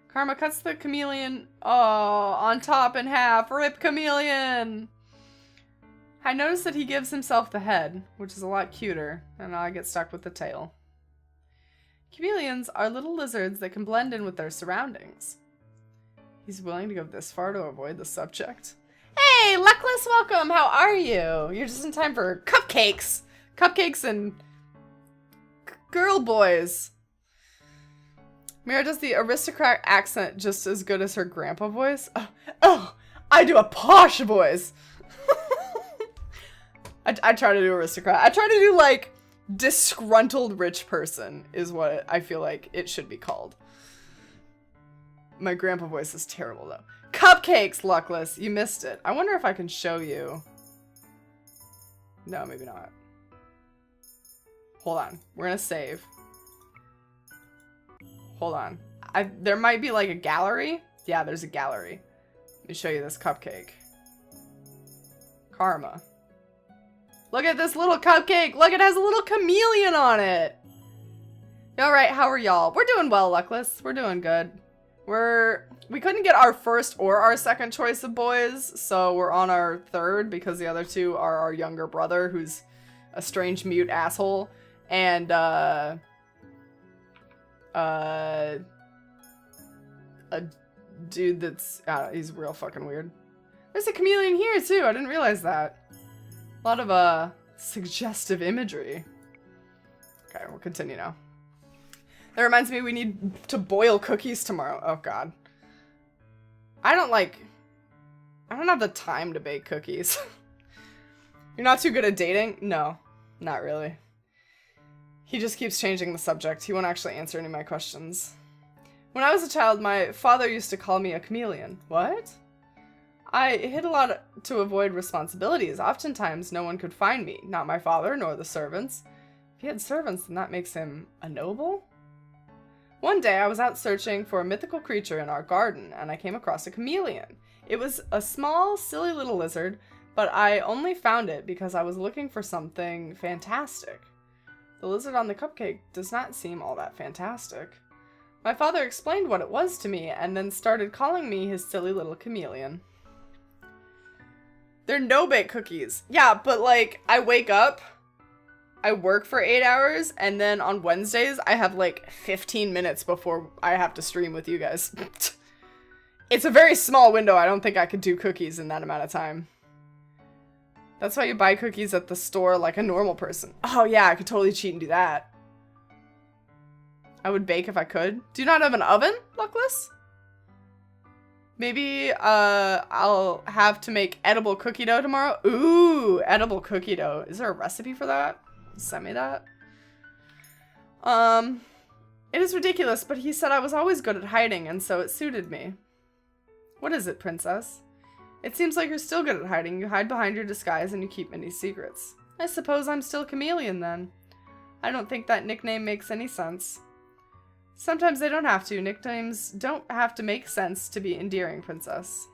Karma cuts the chameleon, on top in half. Rip chameleon! I notice that he gives himself the head, which is a lot cuter, and I get stuck with the tail. Chameleons are little lizards that can blend in with their surroundings. He's willing to go this far to avoid the subject. Hey, Luckless, welcome! How are you? You're just in time for cupcakes! Cupcakes and girl boys. Mira does the aristocrat accent just as good as her grandpa voice. Oh, I do a posh voice. I try to do aristocrat. I try to do like disgruntled rich person is what I feel like it should be called. My grandpa voice is terrible though. Cupcakes, Luckless. You missed it. I wonder if I can show you. No, maybe not. Hold on. We're gonna save. Hold on. There might be like a gallery. Yeah, there's a gallery. Let me show you this cupcake. Karma. Look at this little cupcake. Look, it has a little chameleon on it. Alright, how are y'all? We're doing well, Luckless. We're doing good. We couldn't get our first or our second choice of boys, so we're on our third because the other two are our younger brother, who's a strange mute asshole, and a dude that's he's real fucking weird. There's a chameleon here too. I didn't realize that. A lot of suggestive imagery. Okay, we'll continue now. That reminds me, we need to boil cookies tomorrow. Oh god. I don't have the time to bake cookies. You're not too good at dating? No, not really. He just keeps changing the subject. He won't actually answer any of my questions. When I was a child, my father used to call me a chameleon. What? I hid a lot to avoid responsibilities. Oftentimes, no one could find me. Not my father, nor the servants. If he had servants, then that makes him a noble? One day, I was out searching for a mythical creature in our garden, and I came across a chameleon. It was a small, silly little lizard, but I only found it because I was looking for something fantastic. The lizard on the cupcake does not seem all that fantastic. My father explained what it was to me, and then started calling me his silly little chameleon. They're no-bake cookies. Yeah, but like, I wake up, I work for 8 hours, and then on Wednesdays, I have like 15 minutes before I have to stream with you guys. It's a very small window. I don't think I could do cookies in that amount of time. That's why you buy cookies at the store like a normal person. Oh yeah, I could totally cheat and do that. I would bake if I could. Do you not have an oven, Luckless? Maybe I'll have to make edible cookie dough tomorrow. Ooh, edible cookie dough. Is there a recipe for that? Send me that. It is ridiculous, but he said I was always good at hiding, and so it suited me. What is it, princess? It seems like you're still good at hiding. You hide behind your disguise and you keep many secrets. I suppose I'm still chameleon then. I don't think that nickname makes any sense. Sometimes they don't have to. Nicknames don't have to make sense to be endearing, princess.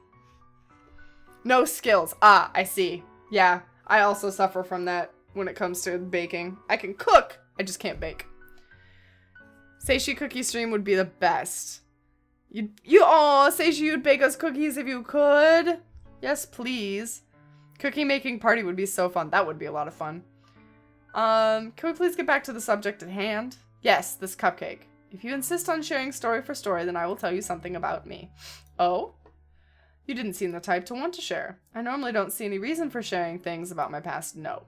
No skills. Ah, I see. Yeah, I also suffer from that when it comes to baking. I can cook, I just can't bake. Seishi cookie stream would be the best. Seishi, you'd bake us cookies if you could. Yes, please. Cookie making party would be so fun. That would be a lot of fun. Can we please get back to the subject at hand? Yes, this cupcake. If you insist on sharing story for story, then I will tell you something about me. Oh? You didn't seem the type to want to share. I normally don't see any reason for sharing things about my past, no.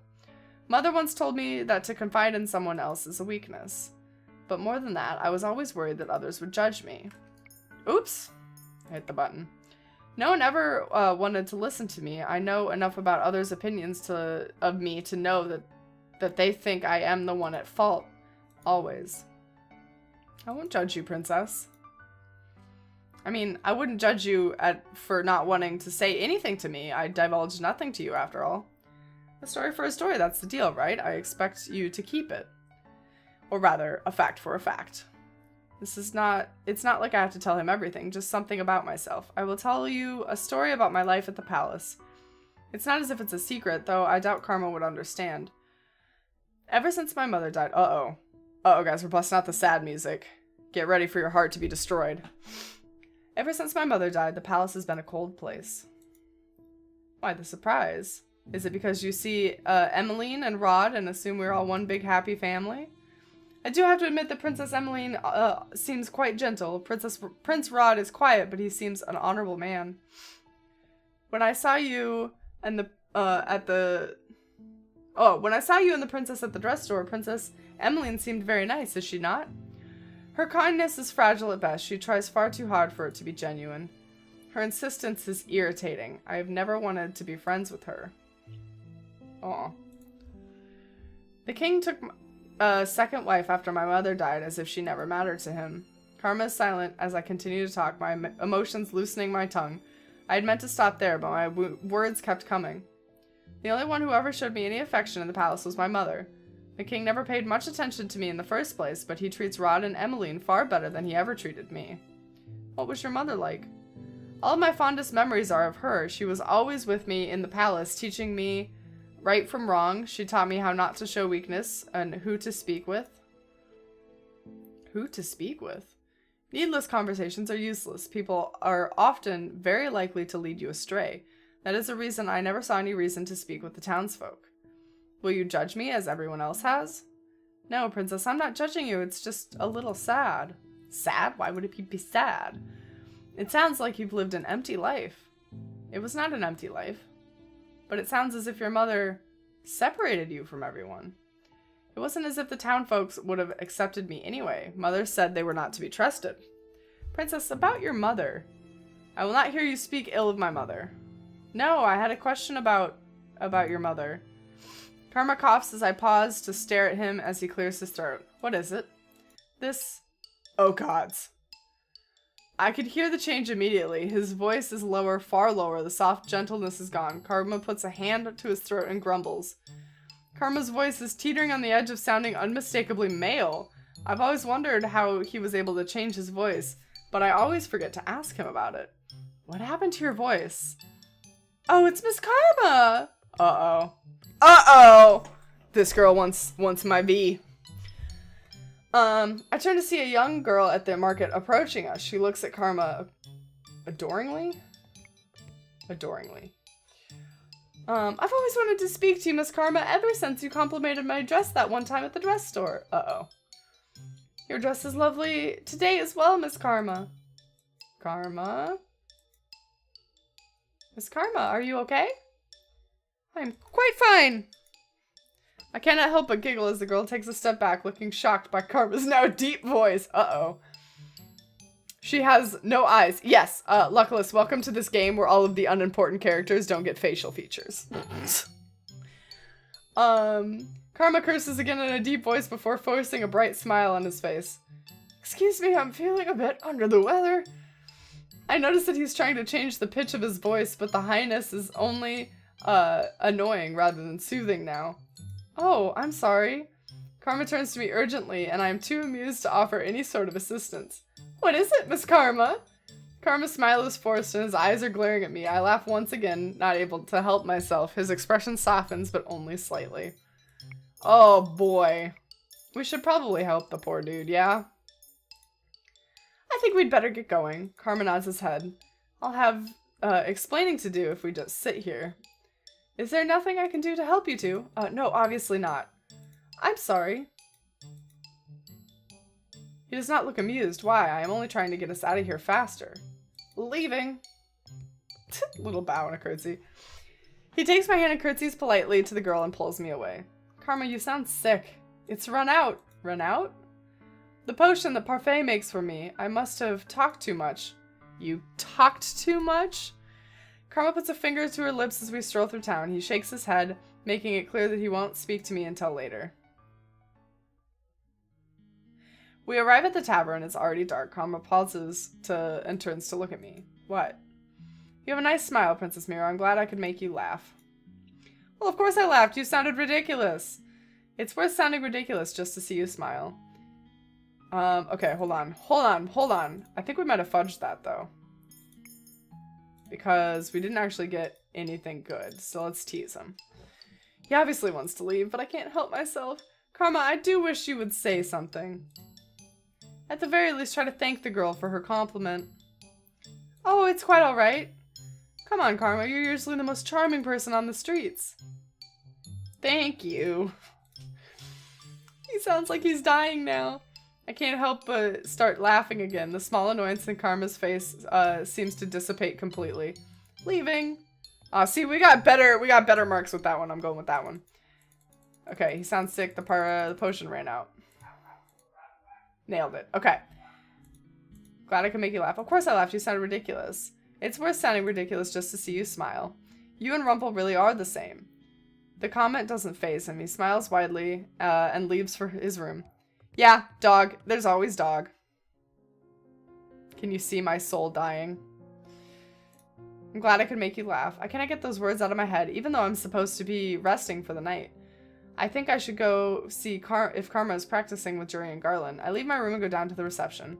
Mother once told me that to confide in someone else is a weakness. But more than that, I was always worried that others would judge me. Oops. I hit the button. No one ever wanted to listen to me. I know enough about others' opinions of me to know that they think I am the one at fault. Always. I won't judge you, princess. I mean, I wouldn't judge you for not wanting to say anything to me. I divulged nothing to you, after all. A story for a story, that's the deal, right? I expect you to keep it. Or rather, a fact for a fact. It's not like I have to tell him everything, just something about myself. I will tell you a story about my life at the palace. It's not as if it's a secret, though I doubt Karma would understand. Ever since my mother died, uh-oh, guys, we're busting out the sad music. Get ready for your heart to be destroyed. Ever since my mother died, the palace has been a cold place. Why the surprise? Is it because you see Emmeline and Rod and assume we're all one big happy family? I do have to admit that Princess Emmeline seems quite gentle. Prince Rod is quiet, but he seems an honorable man. When I saw you and when I saw you and the princess at the dress store, Princess Emmeline seemed very nice, is she not? Her kindness is fragile at best. She tries far too hard for it to be genuine. Her insistence is irritating. I have never wanted to be friends with her. Aw. The king took a second wife after my mother died, as if she never mattered to him. Karma is silent as I continue to talk, my emotions loosening my tongue. I had meant to stop there, but my words kept coming. The only one who ever showed me any affection in the palace was my mother. The king never paid much attention to me in the first place, but he treats Rod and Emmeline far better than he ever treated me. What was your mother like? All of my fondest memories are of her. She was always with me in the palace, teaching me right from wrong. She taught me how not to show weakness and who to speak with. Who to speak with? Needless conversations are useless. People are often very likely to lead you astray. That is a reason I never saw any reason to speak with the townsfolk. Will you judge me as everyone else has? No, princess, I'm not judging you. It's just a little sad. Sad? Why would it be sad? It sounds like you've lived an empty life. It was not an empty life. But it sounds as if your mother separated you from everyone. It wasn't as if the town folks would have accepted me anyway. Mother said they were not to be trusted. Princess, about your mother. I will not hear you speak ill of my mother. No, I had a question about your mother. Karma coughs as I pause to stare at him as he clears his throat. What is it? This... Oh gods. I could hear the change immediately. His voice is lower, far lower. The soft gentleness is gone. Karma puts a hand to his throat and grumbles. Karma's voice is teetering on the edge of sounding unmistakably male. I've always wondered how he was able to change his voice, but I always forget to ask him about it. What happened to your voice? Oh, it's Miss Karma! Uh-oh. Uh-oh! This girl wants my V. I turn to see a young girl at the market approaching us. She looks at Karma adoringly. Adoringly. I've always wanted to speak to you, Miss Karma, ever since you complimented my dress that one time at the dress store. Uh-oh. Your dress is lovely today as well, Miss Karma. Karma? Miss Karma, are you okay? I'm quite fine. I cannot help but giggle as the girl takes a step back, looking shocked by Karma's now deep voice. Uh-oh. She has no eyes. Yes, Luckless, welcome to this game where all of the unimportant characters don't get facial features. Karma curses again in a deep voice before forcing a bright smile on his face. Excuse me, I'm feeling a bit under the weather. I notice that he's trying to change the pitch of his voice, but the highness is only annoying rather than soothing now. Oh, I'm sorry. Karma turns to me urgently, and I am too amused to offer any sort of assistance. What is it, Miss Karma? Karma's smile is forced, and his eyes are glaring at me. I laugh once again, not able to help myself. His expression softens, but only slightly. Oh, boy. We should probably help the poor dude, yeah? I think we'd better get going. Karma nods his head. I'll have explaining to do if we just sit here. Is there nothing I can do to help you two? No, obviously not. I'm sorry. He does not look amused. Why? I am only trying to get us out of here faster. Leaving. Little bow and a curtsy. He takes my hand and curtsies politely to the girl and pulls me away. Karma, you sound sick. It's run out. Run out? The potion that Parfait makes for me. I must have talked too much. You talked too much? Karma puts a finger to her lips as we stroll through town. He shakes his head, making it clear that he won't speak to me until later. We arrive at the tavern. It's already dark. Karma pauses and turns to look at me. What? You have a nice smile, Princess Mira. I'm glad I could make you laugh. Well, of course I laughed. You sounded ridiculous. It's worth sounding ridiculous just to see you smile. Okay, hold on. I think we might have fudged that, though. Because we didn't actually get anything good, so let's tease him. He obviously wants to leave, but I can't help myself. Karma, I do wish you would say something. At the very least, try to thank the girl for her compliment. Oh, it's quite alright. Come on, Karma, you're usually the most charming person on the streets. Thank you. He sounds like he's dying now. I can't help but start laughing again. The small annoyance in Karma's face seems to dissipate completely. Leaving. See, we got better marks with that one. I'm going with that one. Okay, he sounds sick. The potion ran out. Nailed it. Okay. Glad I could make you laugh. Of course I laughed. You sounded ridiculous. It's worth sounding ridiculous just to see you smile. You and Rumple really are the same. The comment doesn't faze him. He smiles widely and leaves for his room. Yeah, dog. There's always dog. Can you see my soul dying? I'm glad I could make you laugh. I cannot get those words out of my head, even though I'm supposed to be resting for the night. I think I should go see if Karma is practicing with Jury and Garland. I leave my room and go down to the reception.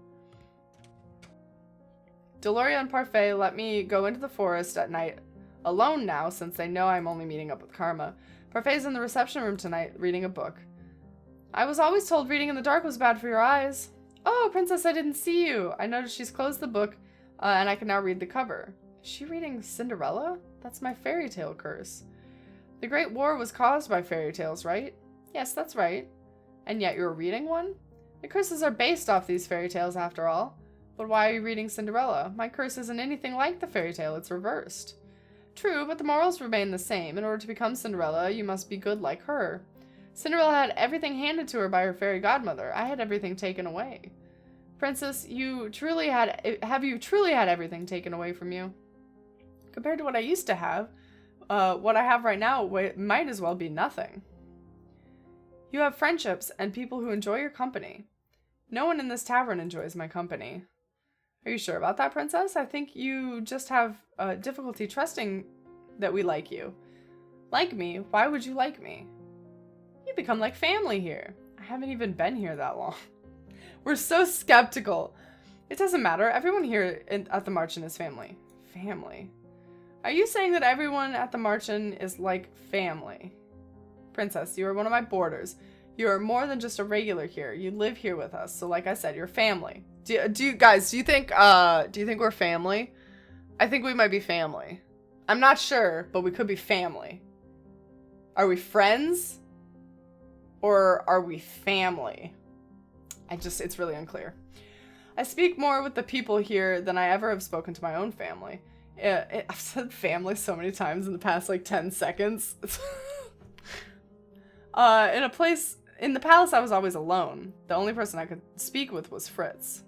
Deloria and Parfait let me go into the forest at night alone now, since they know I'm only meeting up with Karma. Parfait's in the reception room tonight, reading a book. I was always told reading in the dark was bad for your eyes. Oh, Princess, I didn't see you. I noticed she's closed the book, and I can now read the cover. Is she reading Cinderella? That's my Fairytale Curse. The Great War was caused by fairy tales, right? Yes, that's right. And yet you're reading one? The curses are based off these fairy tales, after all. But why are you reading Cinderella? My curse isn't anything like the fairy tale, it's reversed. True, but the morals remain the same. In order to become Cinderella, you must be good like her. Cinderella had everything handed to her by her fairy godmother. I had everything taken away. Princess, have you truly had everything taken away from you? Compared to what I used to have, what I have right now might as well be nothing. You have friendships and people who enjoy your company. No one in this tavern enjoys my company. Are you sure about that, Princess? I think you just have difficulty trusting that we like you. Like me? Why would you like me? You become like family here. I haven't even been here that long. We're so skeptical. It doesn't matter. Everyone here at the Marchen is family. Family. Are you saying that everyone at the Marchen is like family? Princess, you are one of my boarders. You are more than just a regular here. You live here with us. So like I said, you're family. Do you think we're family? I think we might be family. I'm not sure, but we could be family. Are we friends? Or are we family? It's really unclear. I speak more with the people here than I ever have spoken to my own family. I've said family so many times in the past, 10 seconds. In the palace, I was always alone. The only person I could speak with was Fritz.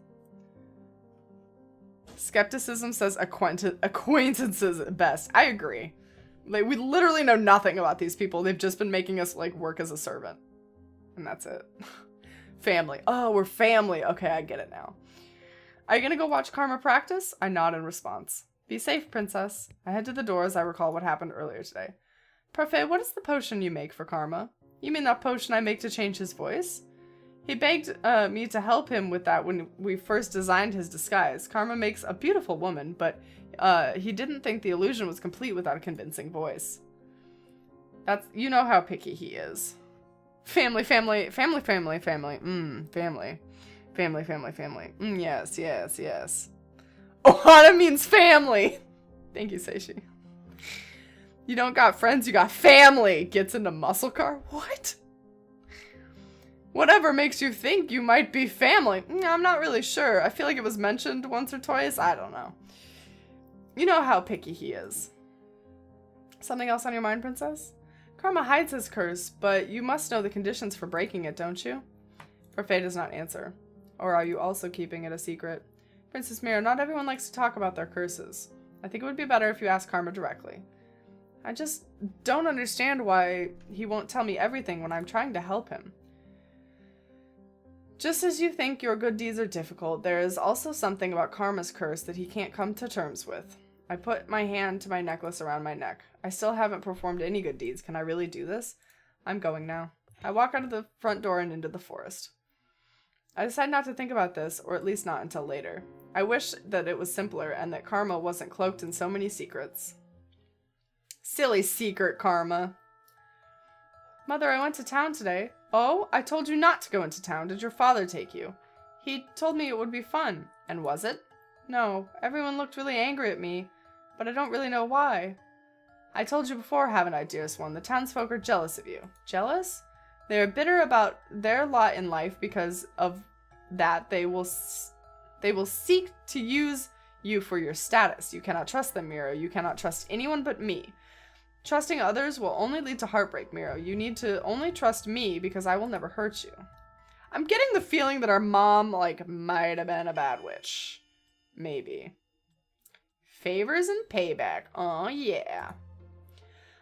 Skepticism says acquaintances at best. I agree. We literally know nothing about these people. They've just been making us, work as a servant. And that's it. Family. Oh, we're family. Okay, I get it now. Are you gonna go watch Karma practice? I nod in response. Be safe, Princess. I head to the door as I recall what happened earlier today. Parfait, what is the potion you make for Karma? You mean that potion I make to change his voice? He begged me to help him with that when we first designed his disguise. Karma makes a beautiful woman, but he didn't think the illusion was complete without a convincing voice. You know how picky he is. Family. Family. Yes. Ohana means family. Thank you, Seishi. You don't got friends, you got family. Gets into muscle car? What? Whatever makes you think you might be family? I'm not really sure. I feel like it was mentioned once or twice. I don't know. You know how picky he is. Something else on your mind, Princess? Karma hides his curse, but you must know the conditions for breaking it, don't you? Parfait does not answer. Or are you also keeping it a secret? Princess Mira, not everyone likes to talk about their curses. I think it would be better if you ask Karma directly. I just don't understand why he won't tell me everything when I'm trying to help him. Just as you think your good deeds are difficult, there is also something about Karma's curse that he can't come to terms with. I put my hand to my necklace around my neck. I still haven't performed any good deeds. Can I really do this? I'm going now. I walk out of the front door and into the forest. I decide not to think about this, or at least not until later. I wish that it was simpler and that Karma wasn't cloaked in so many secrets. Silly secret, Karma. Mother, I went to town today. Oh, I told you not to go into town. Did your father take you? He told me it would be fun. And was it? No, everyone looked really angry at me, but I don't really know why. I told you before, haven't I, dearest one? The townsfolk are jealous of you. Jealous? They are bitter about their lot in life because of that. They will seek to use you for your status. You cannot trust them, Miro. You cannot trust anyone but me. Trusting others will only lead to heartbreak, Miro. You need to only trust me because I will never hurt you. I'm getting the feeling that our mom, might have been a bad witch. Maybe. Favors and payback. Oh, yeah.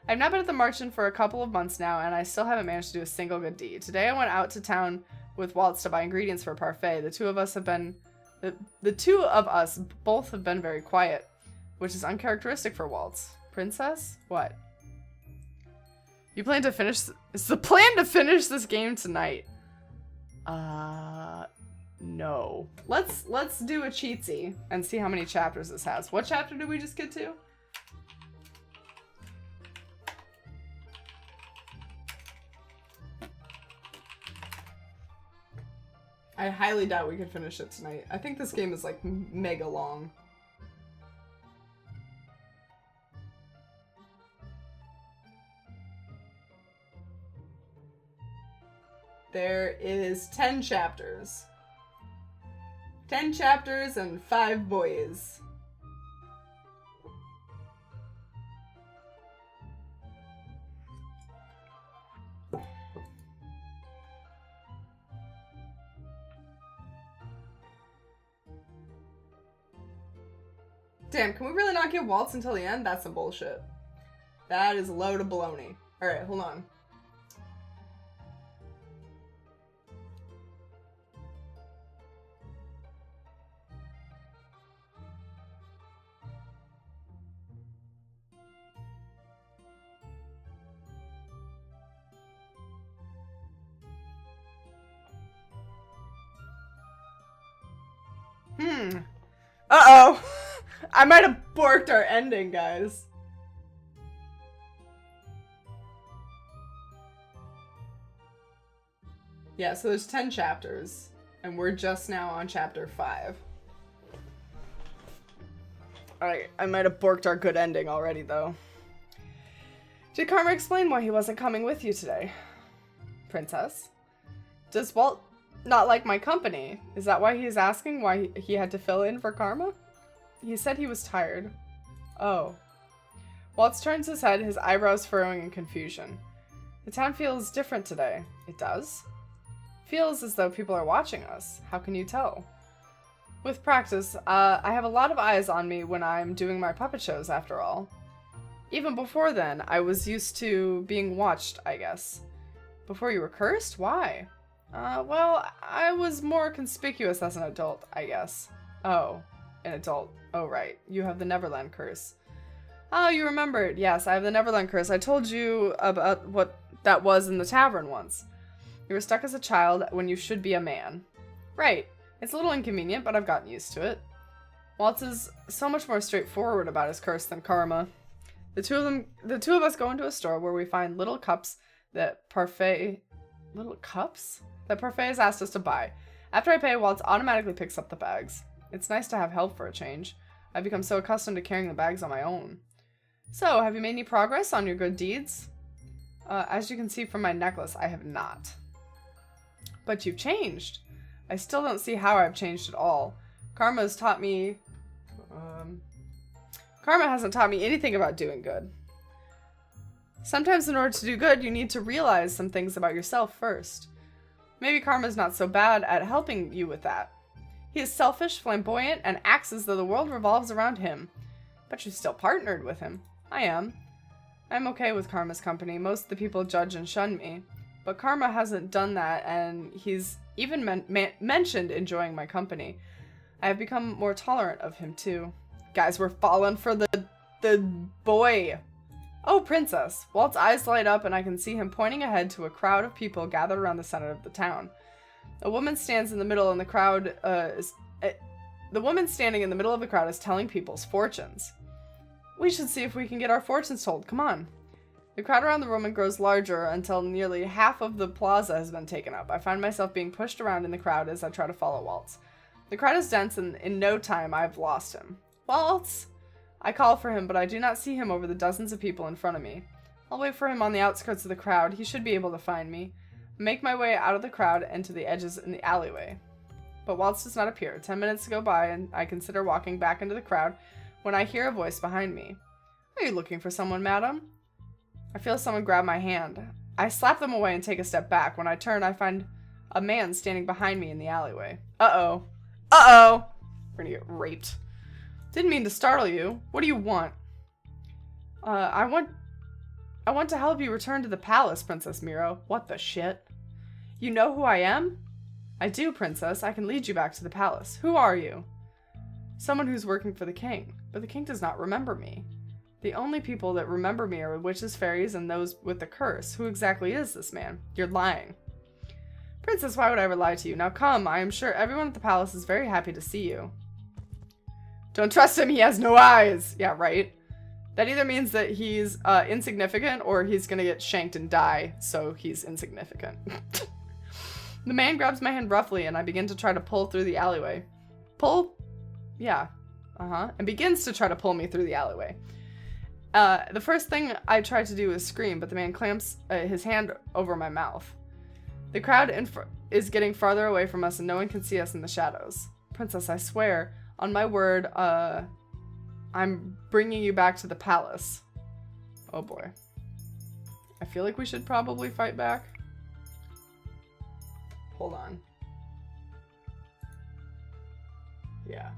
I've not been at the Marchand for a couple of months now, and I still haven't managed to do a single good deed. Today I went out to town with Waltz to buy ingredients for a parfait. The two of us both have been very quiet, which is uncharacteristic for Waltz. Princess? What? You plan to finish... Is the plan to finish this game tonight? No. Let's do a cheatsy and see how many chapters this has. What chapter did we just get to? I highly doubt we could finish it tonight. I think this game is mega long. There is 10 chapters. 10 chapters and 5 boys. Damn, can we really not get Waltz until the end? That's some bullshit. That is a load of baloney. Alright, hold on. Uh-oh. I might have borked our ending, guys. Yeah, so there's 10 chapters, and we're just now on chapter 5. Alright, I might have borked our good ending already, though. Did Karma explain why he wasn't coming with you today? Princess? Does Walt not like my company? Is that why he's asking why he had to fill in for Karma? He said he was tired. Oh. Waltz turns his head, his eyebrows furrowing in confusion. The town feels different today. It does? Feels as though people are watching us. How can you tell? With practice, I have a lot of eyes on me when I'm doing my puppet shows, after all. Even before then, I was used to being watched, I guess. Before you were cursed? Why? Well, I was more conspicuous as an adult, I guess. Oh, an adult. Oh, right. You have the Neverland Curse. Oh, you remembered. Yes, I have the Neverland Curse. I told you about what that was in the tavern once. You were stuck as a child when you should be a man. Right. It's a little inconvenient, but I've gotten used to it. Waltz is so much more straightforward about his curse than Karma. The two of us go into a store where we find little cups that Parfait... Little cups? That Parfait has asked us to buy. After I pay, Waltz automatically picks up the bags. It's nice to have help for a change. I've become so accustomed to carrying the bags on my own. So, have you made any progress on your good deeds? As you can see from my necklace, I have not. But you've changed. I still don't see how I've changed at all. Karma hasn't taught me anything about doing good. Sometimes in order to do good, you need to realize some things about yourself first. Maybe Karma's not so bad at helping you with that. He is selfish, flamboyant, and acts as though the world revolves around him. But you've still partnered with him. I am. I'm okay with Karma's company. Most of the people judge and shun me. But Karma hasn't done that, and he's even mentioned enjoying my company. I have become more tolerant of him, too. Guys, we're falling for the boy. Oh, Princess. Walt's eyes light up, and I can see him pointing ahead to a crowd of people gathered around the center of the town. A woman stands in the middle, and the crowd the woman standing in the middle of the crowd is telling people's fortunes. We should see if we can get our fortunes told. Come on. The crowd around the woman grows larger until nearly half of the plaza has been taken up. I find myself being pushed around in the crowd as I try to follow Waltz. The crowd is dense, and in no time I've lost him. Waltz! I call for him, but I do not see him over the dozens of people in front of me. I'll wait for him on the outskirts of the crowd. He should be able to find me. I make my way out of the crowd and to the edges in the alleyway. But Waltz does not appear. 10 minutes go by, and I consider walking back into the crowd when I hear a voice behind me. Are you looking for someone, madam? I feel someone grab my hand. I slap them away and take a step back. When I turn, I find a man standing behind me in the alleyway. Uh-oh. Uh-oh! We're gonna get raped. Didn't mean to startle you. What do you want? I want to help you return to the palace, Princess Miro. What the shit? You know who I am? I do, Princess. I can lead you back to the palace. Who are you? Someone who's working for the king. But the king does not remember me. The only people that remember me are witches, fairies, and those with the curse. Who exactly is this man? You're lying. Princess, why would I ever lie to you? Now come, I am sure everyone at the palace is very happy to see you. Don't trust him, he has no eyes! Yeah, right. That either means that he's insignificant or he's gonna get shanked and die, so he's insignificant. The man grabs my hand roughly and I begin to try to pull through the alleyway. Pull? Yeah. And begins to try to pull me through the alleyway. The first thing I try to do is scream, but the man clamps his hand over my mouth. The crowd is getting farther away from us and no one can see us in the shadows. Princess, I swear, on my word, I'm bringing you back to the palace. Oh boy. I feel like we should probably fight back. Hold on. Yeah,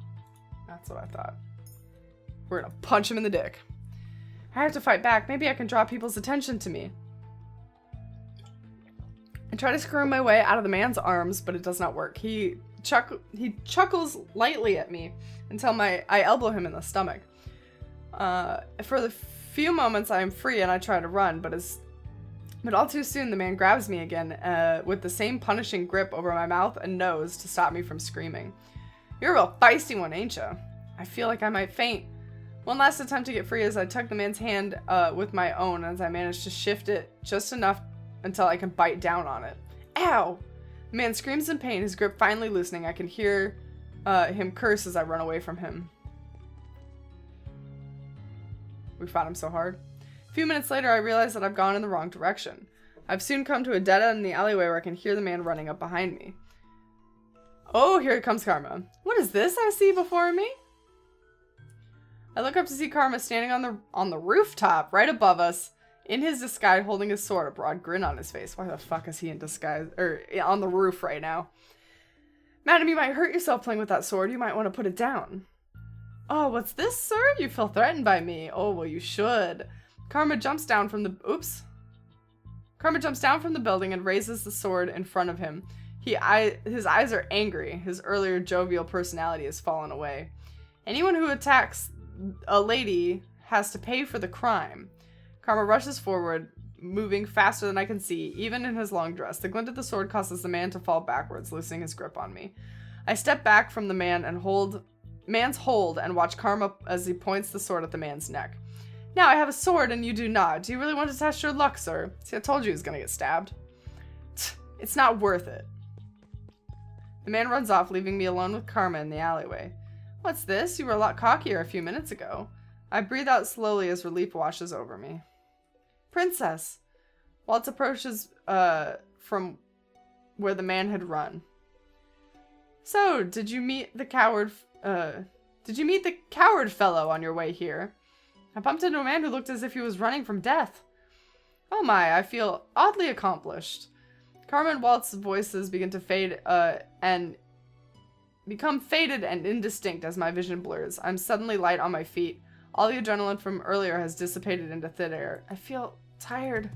that's what I thought. We're gonna punch him in the dick. I have to fight back. Maybe I can draw people's attention to me. I try to screw my way out of the man's arms, but it does not work. He chuckles lightly at me until I elbow him in the stomach. For the few moments I am free and I try to run, but all too soon the man grabs me again with the same punishing grip over my mouth and nose to stop me from screaming. You're a real feisty one, ain't ya? I feel like I might faint. One last attempt to get free as I tug the man's hand with my own as I manage to shift it just enough until I can bite down on it. Ow! The man screams in pain, his grip finally loosening. I can hear him curse as I run away from him. We fought him so hard. A few minutes later, I realize that I've gone in the wrong direction. I've soon come to a dead end in the alleyway where I can hear the man running up behind me. Oh, here comes Karma. What is this I see before me? I look up to see Karma standing on the rooftop right above us, in his disguise, holding his sword, a broad grin on his face. Why the fuck is he in disguise, or on the roof right now? Madam, you might hurt yourself playing with that sword. You might want to put it down. Oh, what's this, sir? You feel threatened by me. Oh, well, you should. Karma jumps down from the building and raises the sword in front of him. His eyes are angry. His earlier jovial personality has fallen away. Anyone who attacks a lady has to pay for the crime. Karma rushes forward, moving faster than I can see, even in his long dress. The glint of the sword causes the man to fall backwards, loosening his grip on me. I step back from the man's hold and watch Karma as he points the sword at the man's neck. Now I have a sword and you do not. Do you really want to test your luck, sir? See, I told you he was gonna get stabbed. It's not worth it. The man runs off, leaving me alone with Karma in the alleyway. What's this? You were a lot cockier a few minutes ago. I breathe out slowly as relief washes over me. Princess! Waltz approaches from where the man had run. So, did you meet the coward fellow on your way here? I bumped into a man who looked as if he was running from death. Oh my, I feel oddly accomplished. Carmen Waltz's voices begin to fade, and become faded and indistinct as my vision blurs. I'm suddenly light on my feet. All the adrenaline from earlier has dissipated into thin air. I feel tired.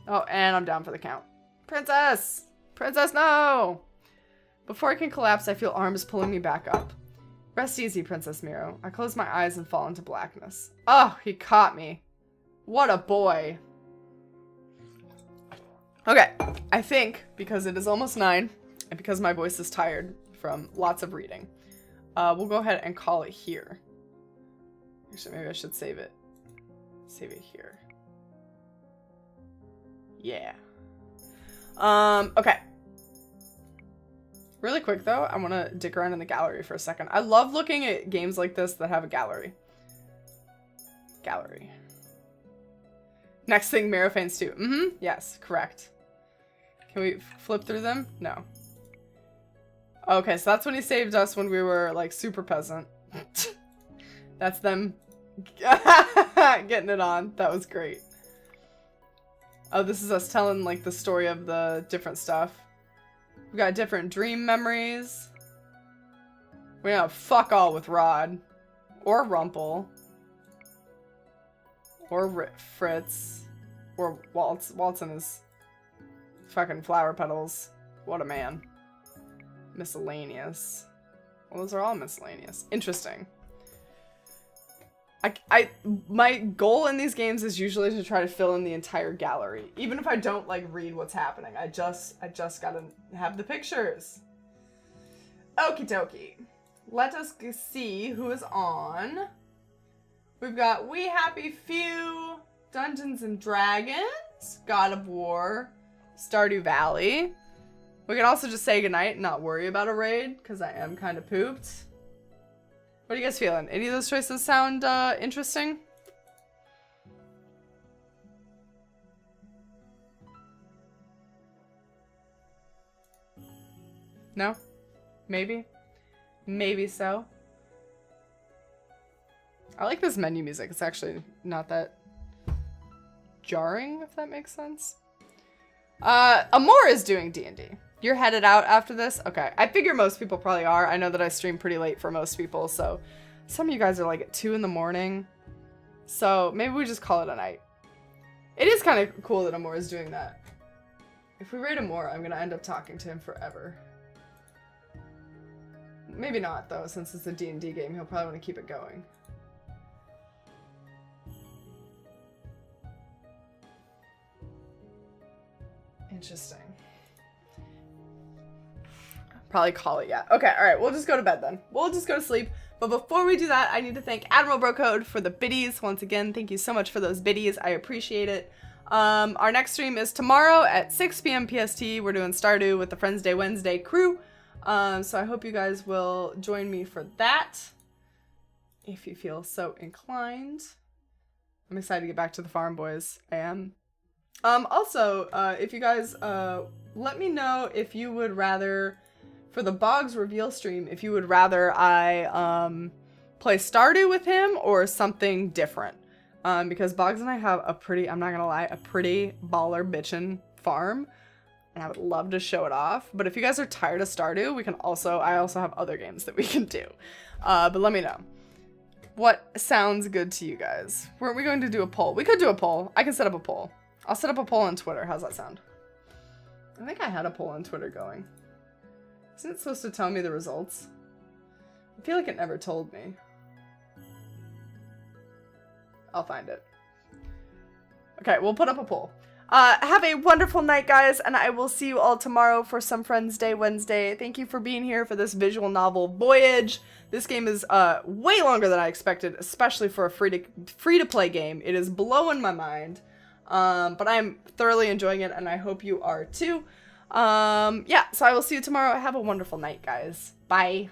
Oh, and I'm down for the count. Princess! Princess, no! Before I can collapse, I feel arms pulling me back up. Rest easy, Princess Miro. I close my eyes and fall into blackness. Oh, he caught me. What a boy. Okay, I think, because it is almost 9, and because my voice is tired from lots of reading, we'll go ahead and call it here. Actually, maybe I should save it. Save it here. Yeah. Okay. Really quick, though, I want to dick around in the gallery for a second. I love looking at games like this that have a gallery. Gallery. Next thing, Miro faints too. Mm-hmm. Yes, correct. Can we flip through them? No. Okay, so that's when he saved us when we were, like, super peasant. That's them getting it on. That was great. Oh, this is us telling, like, the story of the different stuff. We got different dream memories. We know fuck all with Rod. Or Rumple. Or Fritz. Or Waltz. Waltz and his fucking flower petals. What a man. Miscellaneous. Well, those are all miscellaneous. Interesting. My goal in these games is usually to try to fill in the entire gallery. Even if I don't, like, read what's happening. I just gotta have the pictures. Okie dokie. Let us see who is on. We've got We Happy Few, Dungeons and Dragons, God of War, Stardew Valley. We can also just say goodnight and not worry about a raid, because I am kind of pooped. What are you guys feeling? Any of those choices sound interesting? No? Maybe? Maybe so. I like this menu music. It's actually not that jarring, if that makes sense. Amor is doing D&D. You're headed out after this? Okay. I figure most people probably are. I know that I stream pretty late for most people, so some of you guys are like at 2 in the morning. So maybe we just call it a night. It is kind of cool that Amor is doing that. If we raid Amor, I'm going to end up talking to him forever. Maybe not, though, since it's a D&D game. He'll probably want to keep it going. Interesting. Probably call it, yeah. Okay, alright, we'll just go to bed then. We'll just go to sleep. But before we do that, I need to thank Admiral Brocode for the biddies. Once again, thank you so much for those biddies. I appreciate it. Our next stream is tomorrow at 6 p.m. PST. We're doing Stardew with the Friends Day Wednesday crew. So I hope you guys will join me for that, if you feel so inclined. I'm excited to get back to the farm, boys. I am. Also, if you guys, let me know if you would rather, for the Boggs reveal stream, if you would rather I, play Stardew with him or something different. Because Boggs and I have a pretty, I'm not gonna lie, a pretty baller bitchin' farm. And I would love to show it off. But if you guys are tired of Stardew, we can also, I also have other games that we can do. But let me know. What sounds good to you guys? Weren't we going to do a poll? We could do a poll. I can set up a poll. I'll set up a poll on Twitter. How's that sound? I think I had a poll on Twitter going. Isn't it supposed to tell me the results? I feel like it never told me. I'll find it. Okay, we'll put up a poll. Have a wonderful night, guys, and I will see you all tomorrow for some Friends Day Wednesday. Thank you for being here for this visual novel voyage. This game is way longer than I expected, especially for a free-to-play game. It is blowing my mind. But I'm thoroughly enjoying it, and I hope you are too. Yeah, so I will see you tomorrow. Have a wonderful night, guys. Bye.